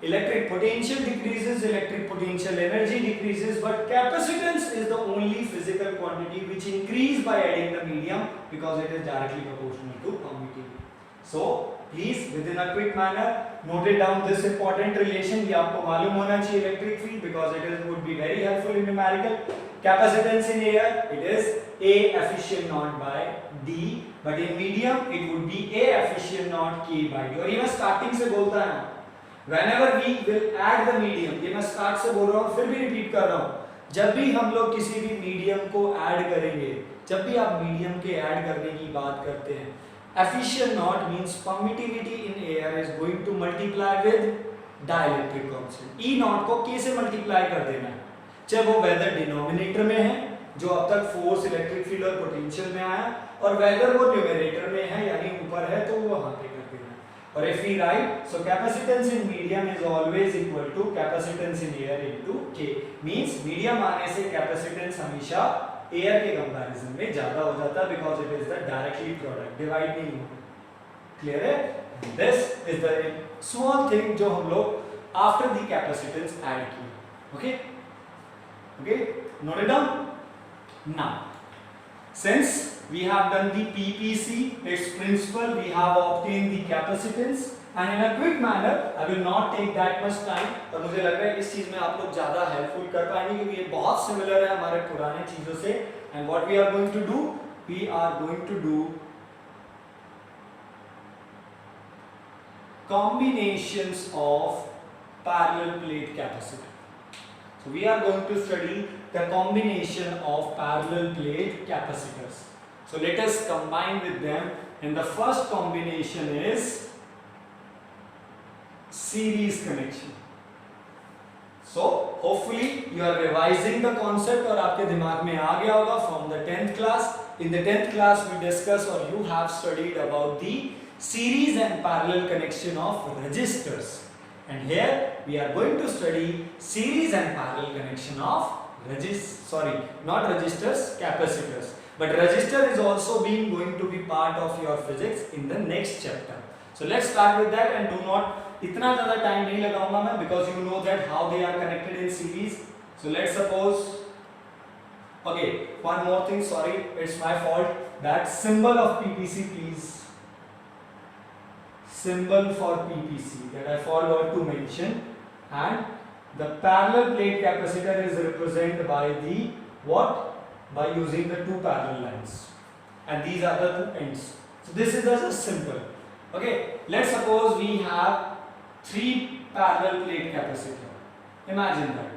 Electric potential decreases, electric potential energy decreases, but capacitance is the only physical quantity which increase by adding the medium because it is directly proportional to permittivity. So please within a quick manner note it down this important relation. ये आपको मालूम होना चाहिए electric field because it is would be very helpful in numerical. Capacitance in air, it is A efficient naught by D, but in medium it would be A efficient naught K by D. और ये मैं starting से बोलता है whenever we will add the medium, ये मैं start से बोल रहा हूँ फिर भी repeat कर रहा हूँ, जब भी हम लोग किसी भी medium को add करेंगे, जब भी आप medium के add करने की बात करते हैं, efficient naught means permittivity in air is going to multiply with dielectric constant. E naught को K से multiply कर देना है, चाहे वो whether denominator में है जो अब तक force, electric field और potential में आया, और whether वो numerator में है यानी ऊपर है तो वो वहाँ पे कर देना है. और if we write, so capacitance in medium is always equal to capacitance in air into K. Means medium आने से capacitance हमेशा air के comparison में ज़्यादा हो जाता है because it is the directly product, divide नहीं होता. Clear है? This is the small thing जो हम लोग after the capacitance add किए. Okay? Okay? Note it down. Now, since we have done the PPC, its principle, we have obtained the capacitance, and in a quick manner, I will not take that much time. और मुझे लग रहा है इस चीज में आप लोग ज़्यादा helpful कर पाएंगे क्योंकि ये बहुत similar है हमारे पुराने चीजों से. And what we are going to do? We are going to do combinations of parallel plate capacitor. So we are going to study the combination of parallel plate capacitors. So let us combine with them, and the first combination is series connection. So hopefully you are revising the concept और आपके दिमाग में आ गया होगा from the 10th class. In the 10th class we discussed or you have studied about the series and parallel connection of resistors. And here we are going to study series and parallel connection of not resistors, capacitors. But resistor is also going to be part of your physics in the next chapter. So let's start with that and do not इतना ज़्यादा time नहीं लगाऊंगा मैं because you know that how they are connected in series. So let's suppose, okay, one more thing, sorry, it's my fault. that symbol of PPC, please. Symbol for PPC that I forgot to mention. And the parallel plate capacitor is represented by the what? By using the two parallel lines, and these are the two ends. So this is just simple. Okay, let's suppose we have three parallel plate capacitor. Imagine that.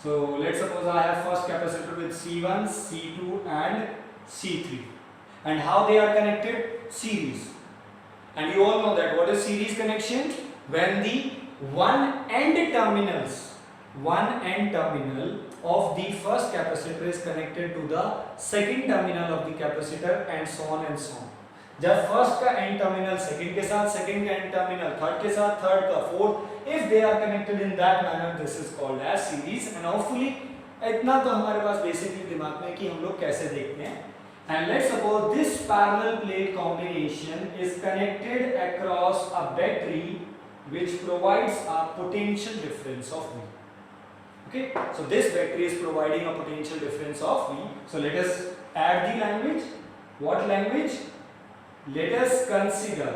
So let's suppose I have first capacitor with C1, C2 and C3, and how they are connected? Series. And you all know that what is series connection? When the one end terminal of the first capacitor is connected to the second terminal of the capacitor, and so on and so on. जब first का and terminal second के साथ, second का and terminal third के साथ, third का fourth, if they are connected in that manner, this is called as series. And hopefully इतना तो हमारे पास बेसिकली दिमाग में कि हम लोग कैसे देखते हैं. And let's suppose this parallel plate combination is connected across a battery which provides a potential difference of V. Okay, so this battery is providing a potential difference of V. So let us add the language. What language? Let us consider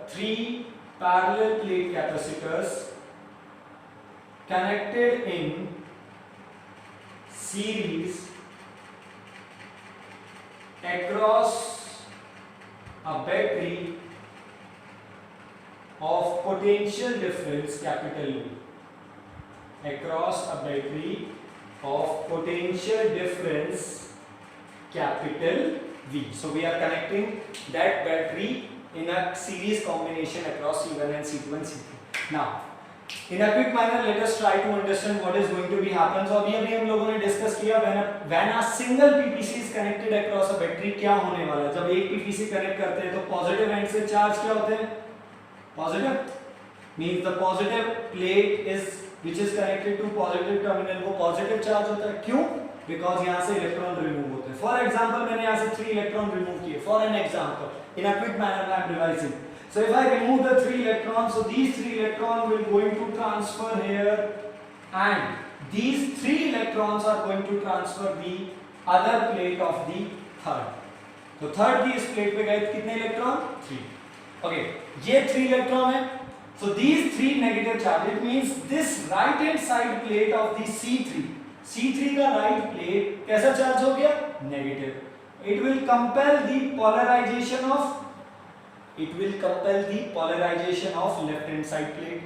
three parallel plate capacitors connected in series across a battery of potential difference capital V. Across a battery of potential difference capital V. So we are connecting that battery in a series combination across C1 and C2 and C3. Now in a quick manner let us try to understand what is going to be happen. So अभी हम लोगों ने discuss किया when a single PPC is connected across a battery क्या होने वाला है. जब एक PPC कनेक्ट करते हैं तो पॉजिटिव एंड से चार्ज क्या होते हैं? Positive means the positive plate is which is connected to positive terminal, वो पॉजिटिव चार्ज होता है. क्यों? बिकॉज यहाँ से इलेक्ट्रॉन रिमूव होते हैं. फॉर एग्जाम्पल मैंने यहाँ से 3 इलेक्ट्रॉन रिमूव किए. For an example in a quick manner I am revising. So if I remove the 3 electrons, so these 3 electrons will going to transfer here, and these 3 electrons are going to transfer the other plate of the third. तो third की इस plate पे गए कितने electron? 3. Okay, ये 3 electron है. So these 3 negative charge, it means this right hand side plate of the C3 का right plate कैसा चार्ज हो गया? Negative. It will compel the polarization of left hand side plate.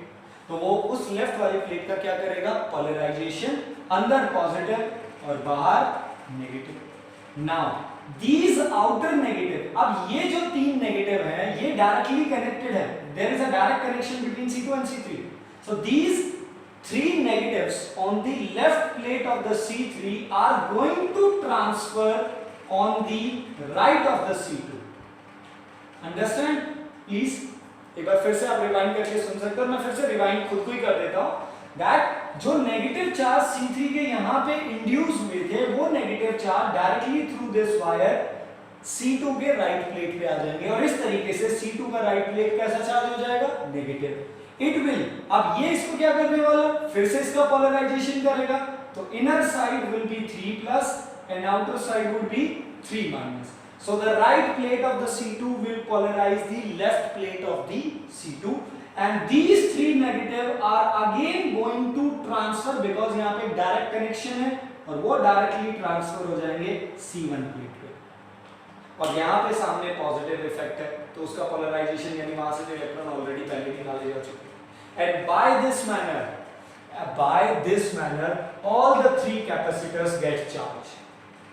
तो वो उस left वाली प्लेट का क्या करेगा? पोलराइजेशन, अंदर पॉजिटिव और बाहर negative. Now these outer negative, अब ये जो 3 नेगेटिव हैं ये डायरेक्टली कनेक्टेड है. there is a direct connection between C2 and C3. so these 3 negatives on the left plate of the C3 are going to transfer on the right of the C2. Understand please. एक बार फिर से आप rewind करके सुन सकते हो. मैं फिर से रिवाइंड खुद को ही कर देता हूं. दैट जो नेगेटिव चार्ज C3 के यहां पे इंड्यूस हुए थे वो negative charge directly through this wire C2 के राइट प्लेट पे आ जाएंगे और इस तरीके से C2 का राइट प्लेट कैसा चार्ज हो जाएगा? नेगेटिव. इट विल, अब ये इसको क्या करने वाला? फिर से इसका पोलराइजेशन करेगा. तो inner side will be 3+ and outer side would be 3-. So the right plate of the C2 will polarize the left plate of the C2, and these 3 negative are again going to transfer because यहाँ पे direct connection है और वो directly transfer हो जाएंगे C1 plate पे. और यहाँ पे सामने positive effect है तो उसका polarization यानी वहाँ से जो इलेक्ट्रॉन ऑलरेडी पहले निकाले जा चुके हैं. And by this manner all the 3 capacitors get charged.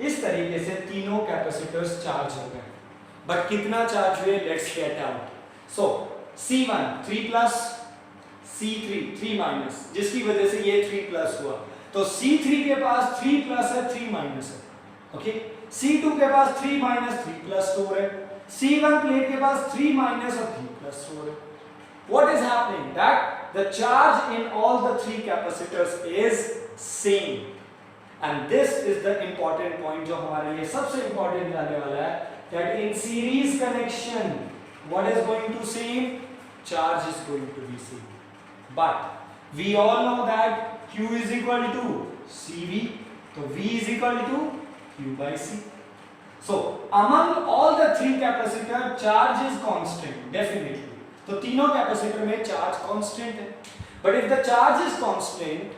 इस तरीके से तीनों कैपेसिटर्स चार्ज हो गए. बट कितना चार्ज हुए? Let's get out. So C1 3+, C3 3-, जिसकी वजह से ये 3+ हुआ. तो C3 के पास 3+ है, 3- है. ओके, C2 के पास 3-, 3+4 है. C1 प्लेट के पास 3- और 3+4 है. What is happening? That the charge in all the 3 capacitors is same. And this is the important point जो हमारे लिए सबसे important जाने वाला है. That in series connection, what is going to same? Charge is going to be same. But we all know that Q is equal to CV. तो V is equal to Q by C. So among all the three capacitor charge is constant definitely. तो तीनों capacitor में charge constant है. But if the charge is constant,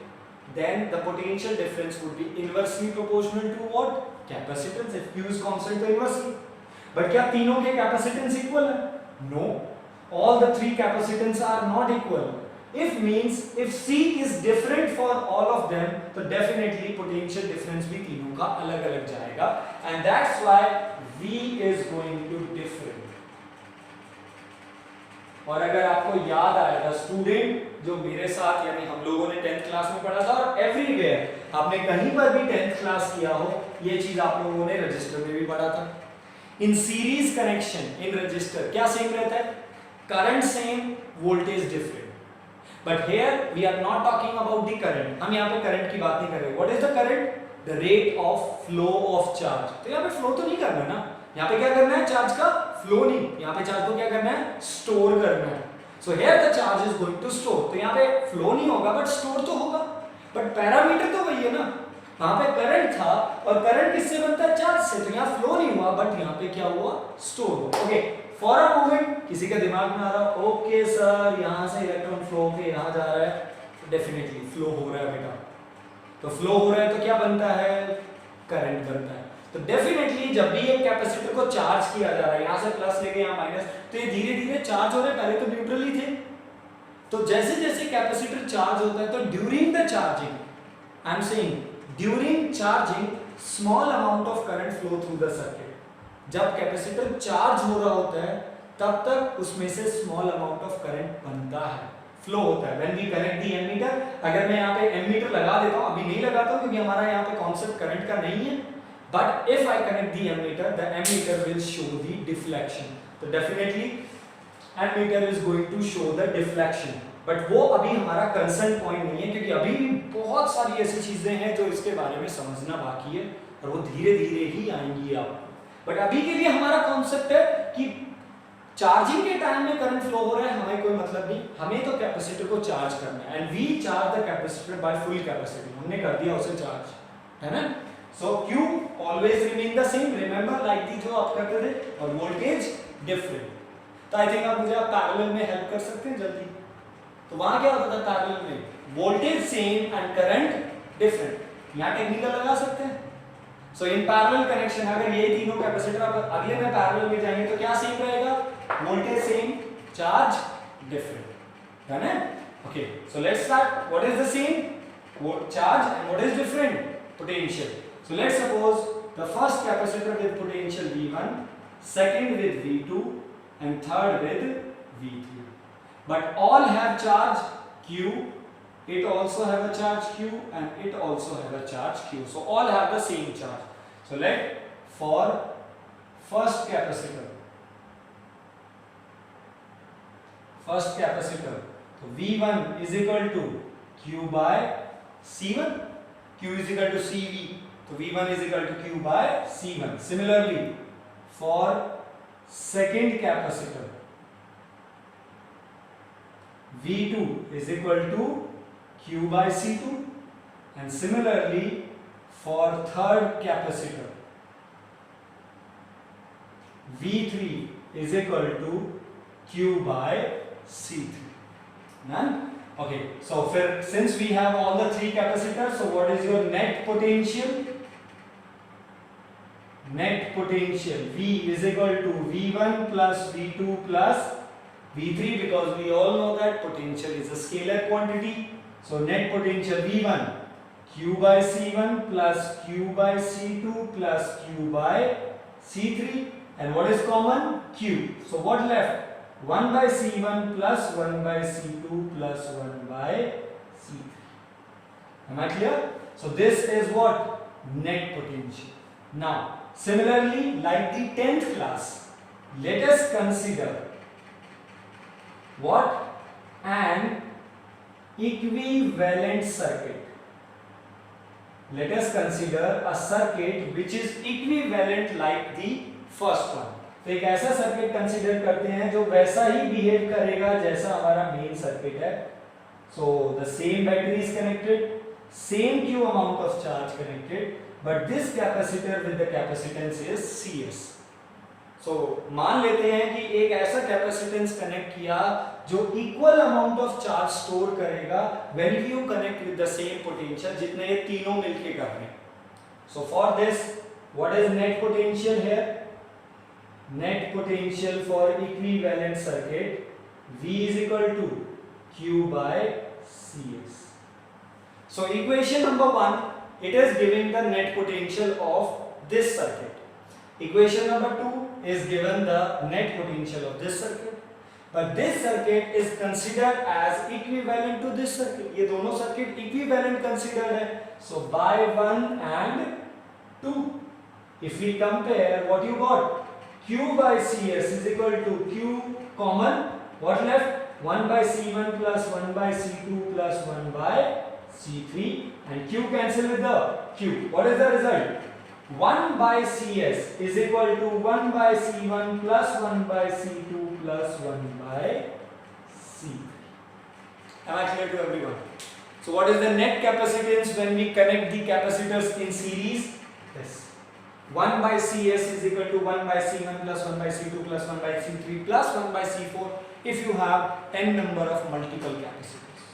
then the potential difference would be inversely proportional to what? Capacitance. If Q is constant, तो inversely. But क्या तीनों के capacitance equal है? No. All the three capacitance are not equal. If means if C is different for all of them, तो definitely potential difference भी तीनों का अलग-अलग जाएगा. And that's why V is going to different. और अगर आपको याद आएगा स्टूडेंट जो मेरे साथ यानी हम लोगों ने 10th क्लास में पढ़ा था और एवरीवेयर आपने कहीं पर भी 10th क्लास किया हो ये चीज आप लोगों ने रजिस्टर में भी पढ़ा था. In series connection in register क्या सेम रहता है? Current same, voltage different. But here we are not talking about the current. हम यहाँ पे करंट की बात नहीं कर रहे. What is the current? The rate of flow of charge. तो यहाँ पे फ्लो तो नहीं करना ना. यहाँ पे क्या करना है? चार्ज का फ्लो नहीं. यहाँ पे चार्ज को क्या करना है? स्टोर करना है. So here the charge is going to store. तो यहाँ पे फ्लो नहीं होगा बट स्टोर तो होगा. बट पैरामीटर तो वही है ना. वहां पे करंट था और करंट किससे बनता है? चार्ज से. तो यहाँ फ्लो नहीं हुआ बट यहाँ पे क्या हुआ? स्टोर हुआ. ओके, फॉर अ मोमेंट किसी का दिमाग में आ रहा ओके सर यहाँ से इलेक्ट्रॉन फ्लो होके यहाँ जा रहा है. डेफिनेटली फ्लो हो रहा है बेटा. तो फ्लो हो रहा है तो क्या बनता है? करंट बनता है. तो डेफिनेटली जब भी एक कैपेसिटर को चार्ज किया जा रहा है यहाँ से प्लस लेके यहाँ माइनस तो ये धीरे धीरे चार्ज हो रहे हैं. पहले तो न्यूट्रल ही थे. तो जैसे जैसे कैपेसिटर चार्ज होता है तो during the charging I am saying during charging small amount of current flow through the circuit. जब कैपेसिटर चार्ज हो रहा होता है तब तक उसमें से स्मॉल अमाउंट ऑफ करंट बनता है, फ्लो होता है. When we connect the ammeter, अगर मैं यहाँ पे एमीटर लगा देता हूँ, अभी नहीं लगाता हूँ क्योंकि हमारा यहाँ पे कॉन्सेप्ट करंट का नहीं है. But if I connect the ammeter will show the deflection. So definitely ammeter is going to show the deflection. But वो अभी हमारा कंसर्न पॉइंट नहीं है क्योंकि अभी भी बहुत सारी ऐसी चीजें हैं जो इसके बारे में समझना बाकी है और वो धीरे धीरे ही आएंगी आपको. बट अभी के लिए हमारा कॉन्सेप्ट है कि चार्जिंग के टाइम में करंट फ्लो हो रहा है हमें कोई मतलब नहीं. हमें तो कैपेसिटर को चार्ज करना है and we charge the capacitor by full capacity. हमने कर दिया उसे चार्ज, है ना. So Q always remain the same. Remember like the जो आप करते थे और voltage different. तो I think आप मुझे पैरेलल में हेल्प कर सकते हैं जल्दी. तो वहाँ क्या होता था पैरेलल में? voltage same and current different. यहाँ टेक्निकल लगा सकते हैं. So in parallel connection अगर ये तीनों कैपेसिटर आप अगले में पैरेलल में जाएंगे तो क्या सेम रहेगा? voltage same, charge different. है ना? Okay. So let's start. What is the same? Charge and what is different? Potential. So let's suppose the first capacitor with potential V1, second with V2 and third with V3. But all have charge Q, it also have a charge Q and it also have a charge Q. So all have the same charge. So let for first capacitor, so V1 is equal to Q by C1, Q is equal to CV. So V1 is equal to Q by C1. Similarly, for second capacitor, V2 is equal to Q by C2, and similarly for third capacitor, V3 is equal to Q by C3. None? Okay. So since we have all the three capacitors, so what is your net potential? Net potential V is equal to V1 plus V2 plus V3 because we all know that potential is a scalar quantity. So net potential V1 Q by C1 plus Q by C2 plus Q by C3 and what is common? Q. So what left? 1 by C1 plus 1 by C2 plus 1 by C3. Am I clear? So this is what? Net potential. Now similarly like the 10th class, let us consider what? An equivalent circuit. Let us consider a circuit which is equivalent like the first one. तो एक ऐसा circuit consider करते हैं जो वैसा ही behave करेगा जैसा हमारा मेन सर्किट है. So the same battery is connected, same q amount of charge connected, but this capacitor with the capacitance is Cs. So मान लेते हैं कि एक ऐसा कैपेसिटेंस कनेक्ट किया जो equal amount of charge store करेगा when you connect with the same potential, जितने ये तीनों मिलके कर रहे हैं. So for this what is net potential here? Net potential for equivalent circuit V is equal to Q by Cs. So equation number 1, it is giving the net potential of this circuit. Equation number 2 is given the net potential of this circuit. But this circuit is considered as equivalent to this circuit. ये दोनों circuit equivalent considered है. So by 1 and 2, if we compare, what you got? Q by Cs is equal to Q common, what left? 1 by C1 plus 1 by C2 plus 1 by C3, and Q cancel with the Q. What is the result? 1 by Cs is equal to 1 by C1 plus 1 by C2 plus 1 by C3. Am I clear to everyone? So what is the net capacitance when we connect the capacitors in series? Yes. 1 by Cs is equal to 1 by C1 plus 1 by C2 plus 1 by C3 plus 1 by C4 if you have n number of multiple capacitors.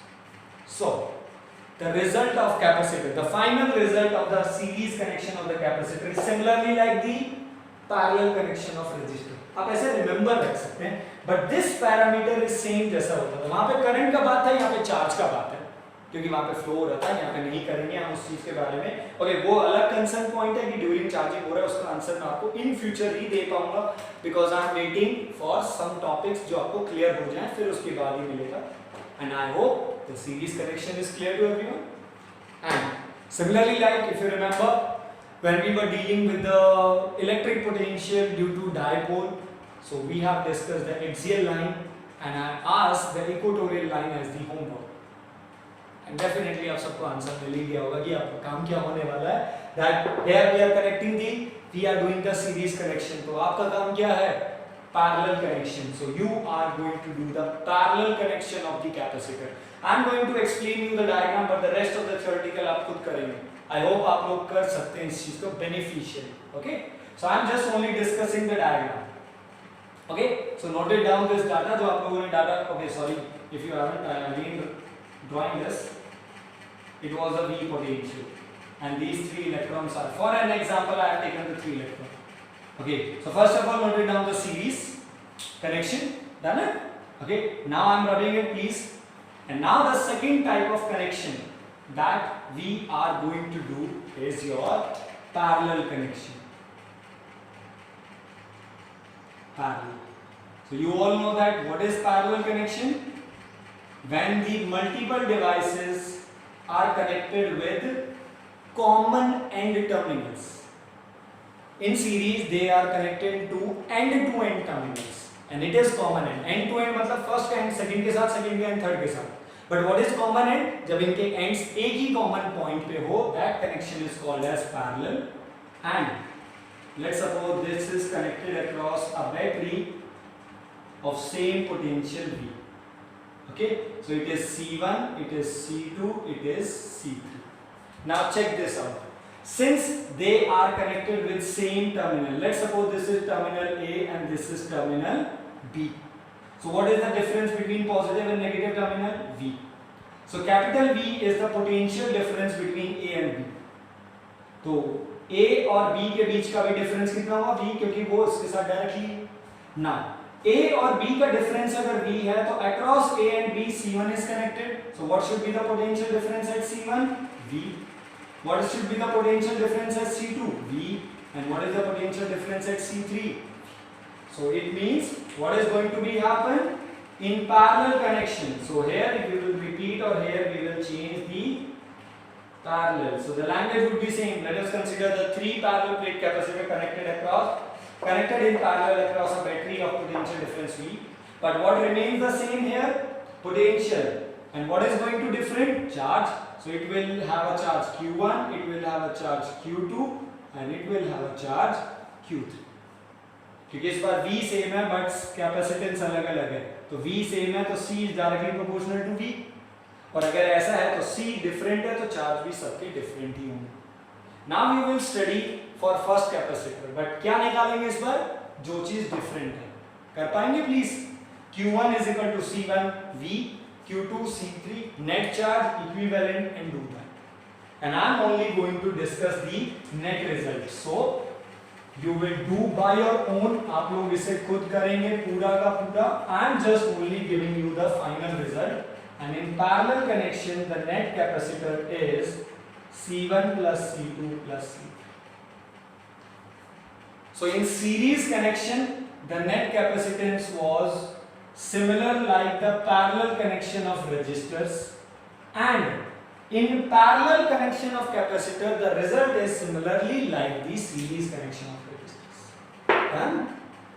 So, the result of capacitor, the final result of the series connection of the capacitor is similarly like the parallel connection of resistor. आप ऐसे remember रख सकते हैं, but this parameter is same जैसा होता था. वहाँ पे करंट का बात है, यहाँ पे चार्ज का बात है, क्योंकि वहाँ पे फ्लो रहता है, यहाँ पे नहीं करेंगे हम उस चीज के बारे में. ओके, वो अलग कंसर्न पॉइंट है कि ड्यूरिंग चार्जिंग हो रहा है, उसका आंसर मैं आपको इन फ्यूचर ही दे पाऊंगा, because I am waiting for some topics जो आपको क्लियर हो जाए, फिर उसके बाद ही मिलेगा. And I hope the series connection is clear to everyone. And similarly like if you remember when we were dealing with the electric potential due to dipole, so we have discussed the axial line and I asked the equatorial line as the homework. And definitely आप सबको answer मिल ही गया होगा कि आपका काम क्या होने वाला है. That here we are connecting we are doing the series connection. तो आपका काम क्या है? Parallel connection. So you are going to do the parallel connection of the capacitor. I am going to explain you the diagram, but the rest of the theoretical आप खुद करेंगे. I hope आप लोग कर सकते हैं इस चीज को beneficial. Okay? So I am just only discussing the diagram. Okay? So note it down this data जो आप लोगों ने data. Okay, sorry if you haven't. I am again drawing this. It was a V potential and these 3 electrons are, for an example I have taken the 3 electrons. Okay, so first of all note it down the series connection. Done it? Okay, now I am rubbing it please. And now the second type of connection that we are going to do is your parallel connection. Parallel. So you all know that what is parallel connection? When the multiple devices are connected with common end terminals. In series they are connected to end-to-end terminals and it is common end. End-to-end मतलब first end second के साथ, second के end third के साथ. But what is common end? जब इनके ends एक ही common point पे हो, that connection is called as parallel. And let's suppose this is connected across a battery of same potential V. Okay, so it is C1, it is C2, it is C3. Now check this out. Since they are connected with same terminal, let's suppose this is terminal A and this is terminal B. So what is the difference between positive and negative terminal? V. So capital V is the potential difference between A and B. तो A और B के बीच का भी difference कितना हुआ? V, क्योंकि वो इसके साथ directly ना. A और B का difference अगर V है तो across A and B C1 is connected. So what should be the potential difference at C1? V. What should be the potential difference at C2? V. And what is the potential difference at C3? So it means what is going to be happen in parallel connection. So here we will repeat or here we will change the parallel. So the language would be same. Let us consider the 3 parallel plate capacitor connected in parallel across a battery of potential difference V. But what remains the same here? Potential. And what is going to different? Charge. So it will have a charge Q1, it will have a charge Q2 and it will have a charge Q3. क्योंकि इस बार V same है but capacitance अलग अलग है, तो V same है तो C is directly proportional to V. और अगर ऐसा है तो C डिफरेंट है तो चार्ज भी सबके डिफरेंट ही होंगे. Now we will study for first capacitor, but क्या निकालेंगे इस बार? जो चीज डिफरेंट है. कर पाएंगे please? Q1 is equal to C1 V, Q2 C3, net charge equivalent, and do that. And I am only going to discuss the net result. So you will do by your own. आप लोग इसे खुद करेंगे पूरा का पूरा. I am just only giving you the final result. And in parallel connection, the net capacitor is C1 plus C2 plus C3. So in series connection, the net capacitance was similar like the parallel connection of resistors, and in parallel connection of capacitor, the result is similarly like the series connection of resistors. Done?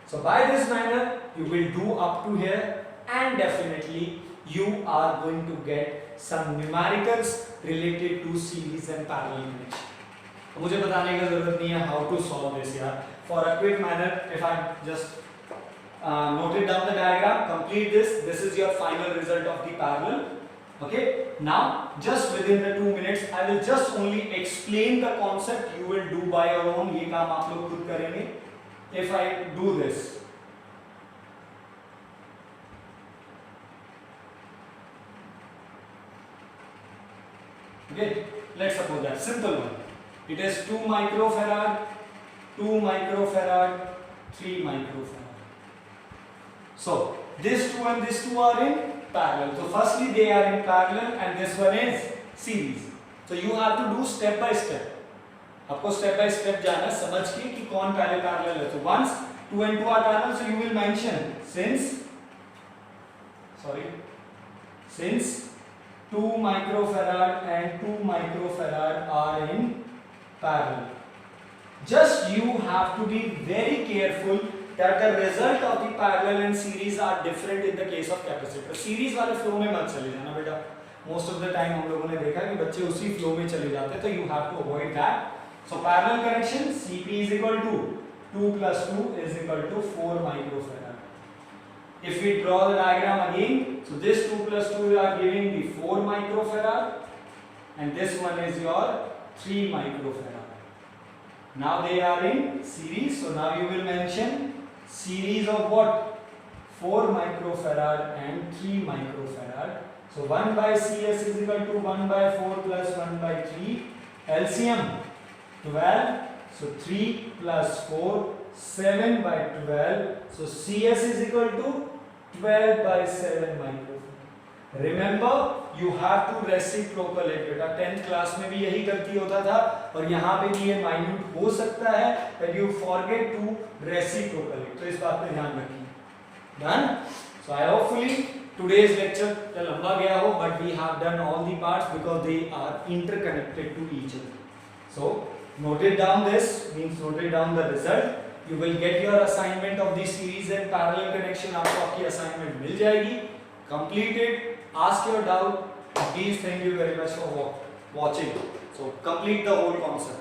So by this manner, you will do up to here, and definitely you are going to get some numericals related to series and parallel connection. मुझे बताने का जरूरत नहीं है how to solve this यार. For a quick manner, if I just noted down the diagram, complete this. This is your final result of the parallel. Okay. Now, just within the 2 minutes, I will just only explain the concept. You will do by your own. ये काम आप लोग खुद करेंगे. If I do this, okay. Let's suppose that simple one. It is 2 microfarad, 2 microfarad, 3 microfarad. So this 2 and this 2 are in parallel. So firstly they are in parallel and this one is series. So you have to do step by step. आपको step by step जाना समझ के कि कौन पहले parallel है. So once 2 and 2 are parallel, so you will mention since 2 microfarad and 2 microfarad are in parallel. Just you have to be very careful that the result of the parallel and series are different in the case of capacitor. Series वाले flow में मत चले जाना बेटा. Most of the time हम लोगों ने देखा कि बच्चे उसी flow में चले जाते हैं, तो you have to avoid that. So parallel connection, Cp is equal to 2 plus 2 is equal to 4 microfarad. If we draw the diagram again, so this 2 plus 2 are giving the 4 microfarad and this one is your 3 microfarad. Now they are in series, so now you will mention series of what? 4 microfarad and 3 microfarad. So 1 by Cs is equal to 1 by 4 plus 1 by 3. LCM 12. So 3 plus 4, 7 by 12. So Cs is equal to 12 by 7 microfarad. Remember, you have to reciprocal it. बेटा 10th class में भी यही गलती होता था और यहाँ पे भी ये माइन्यूट हो सकता है that you forget to reciprocal it. तो इस बात पे ध्यान रखिए. Done? So I hopefully today's lecture लंबा गया हो, but we have done all the parts because they are interconnected to each other. So note it down. This means note it down the result. You will get your assignment of the series and parallel connection. आपको आपकी assignment मिल जाएगी. Complete it. Ask your doubt. Please, thank you very much for watching. So complete the whole concept.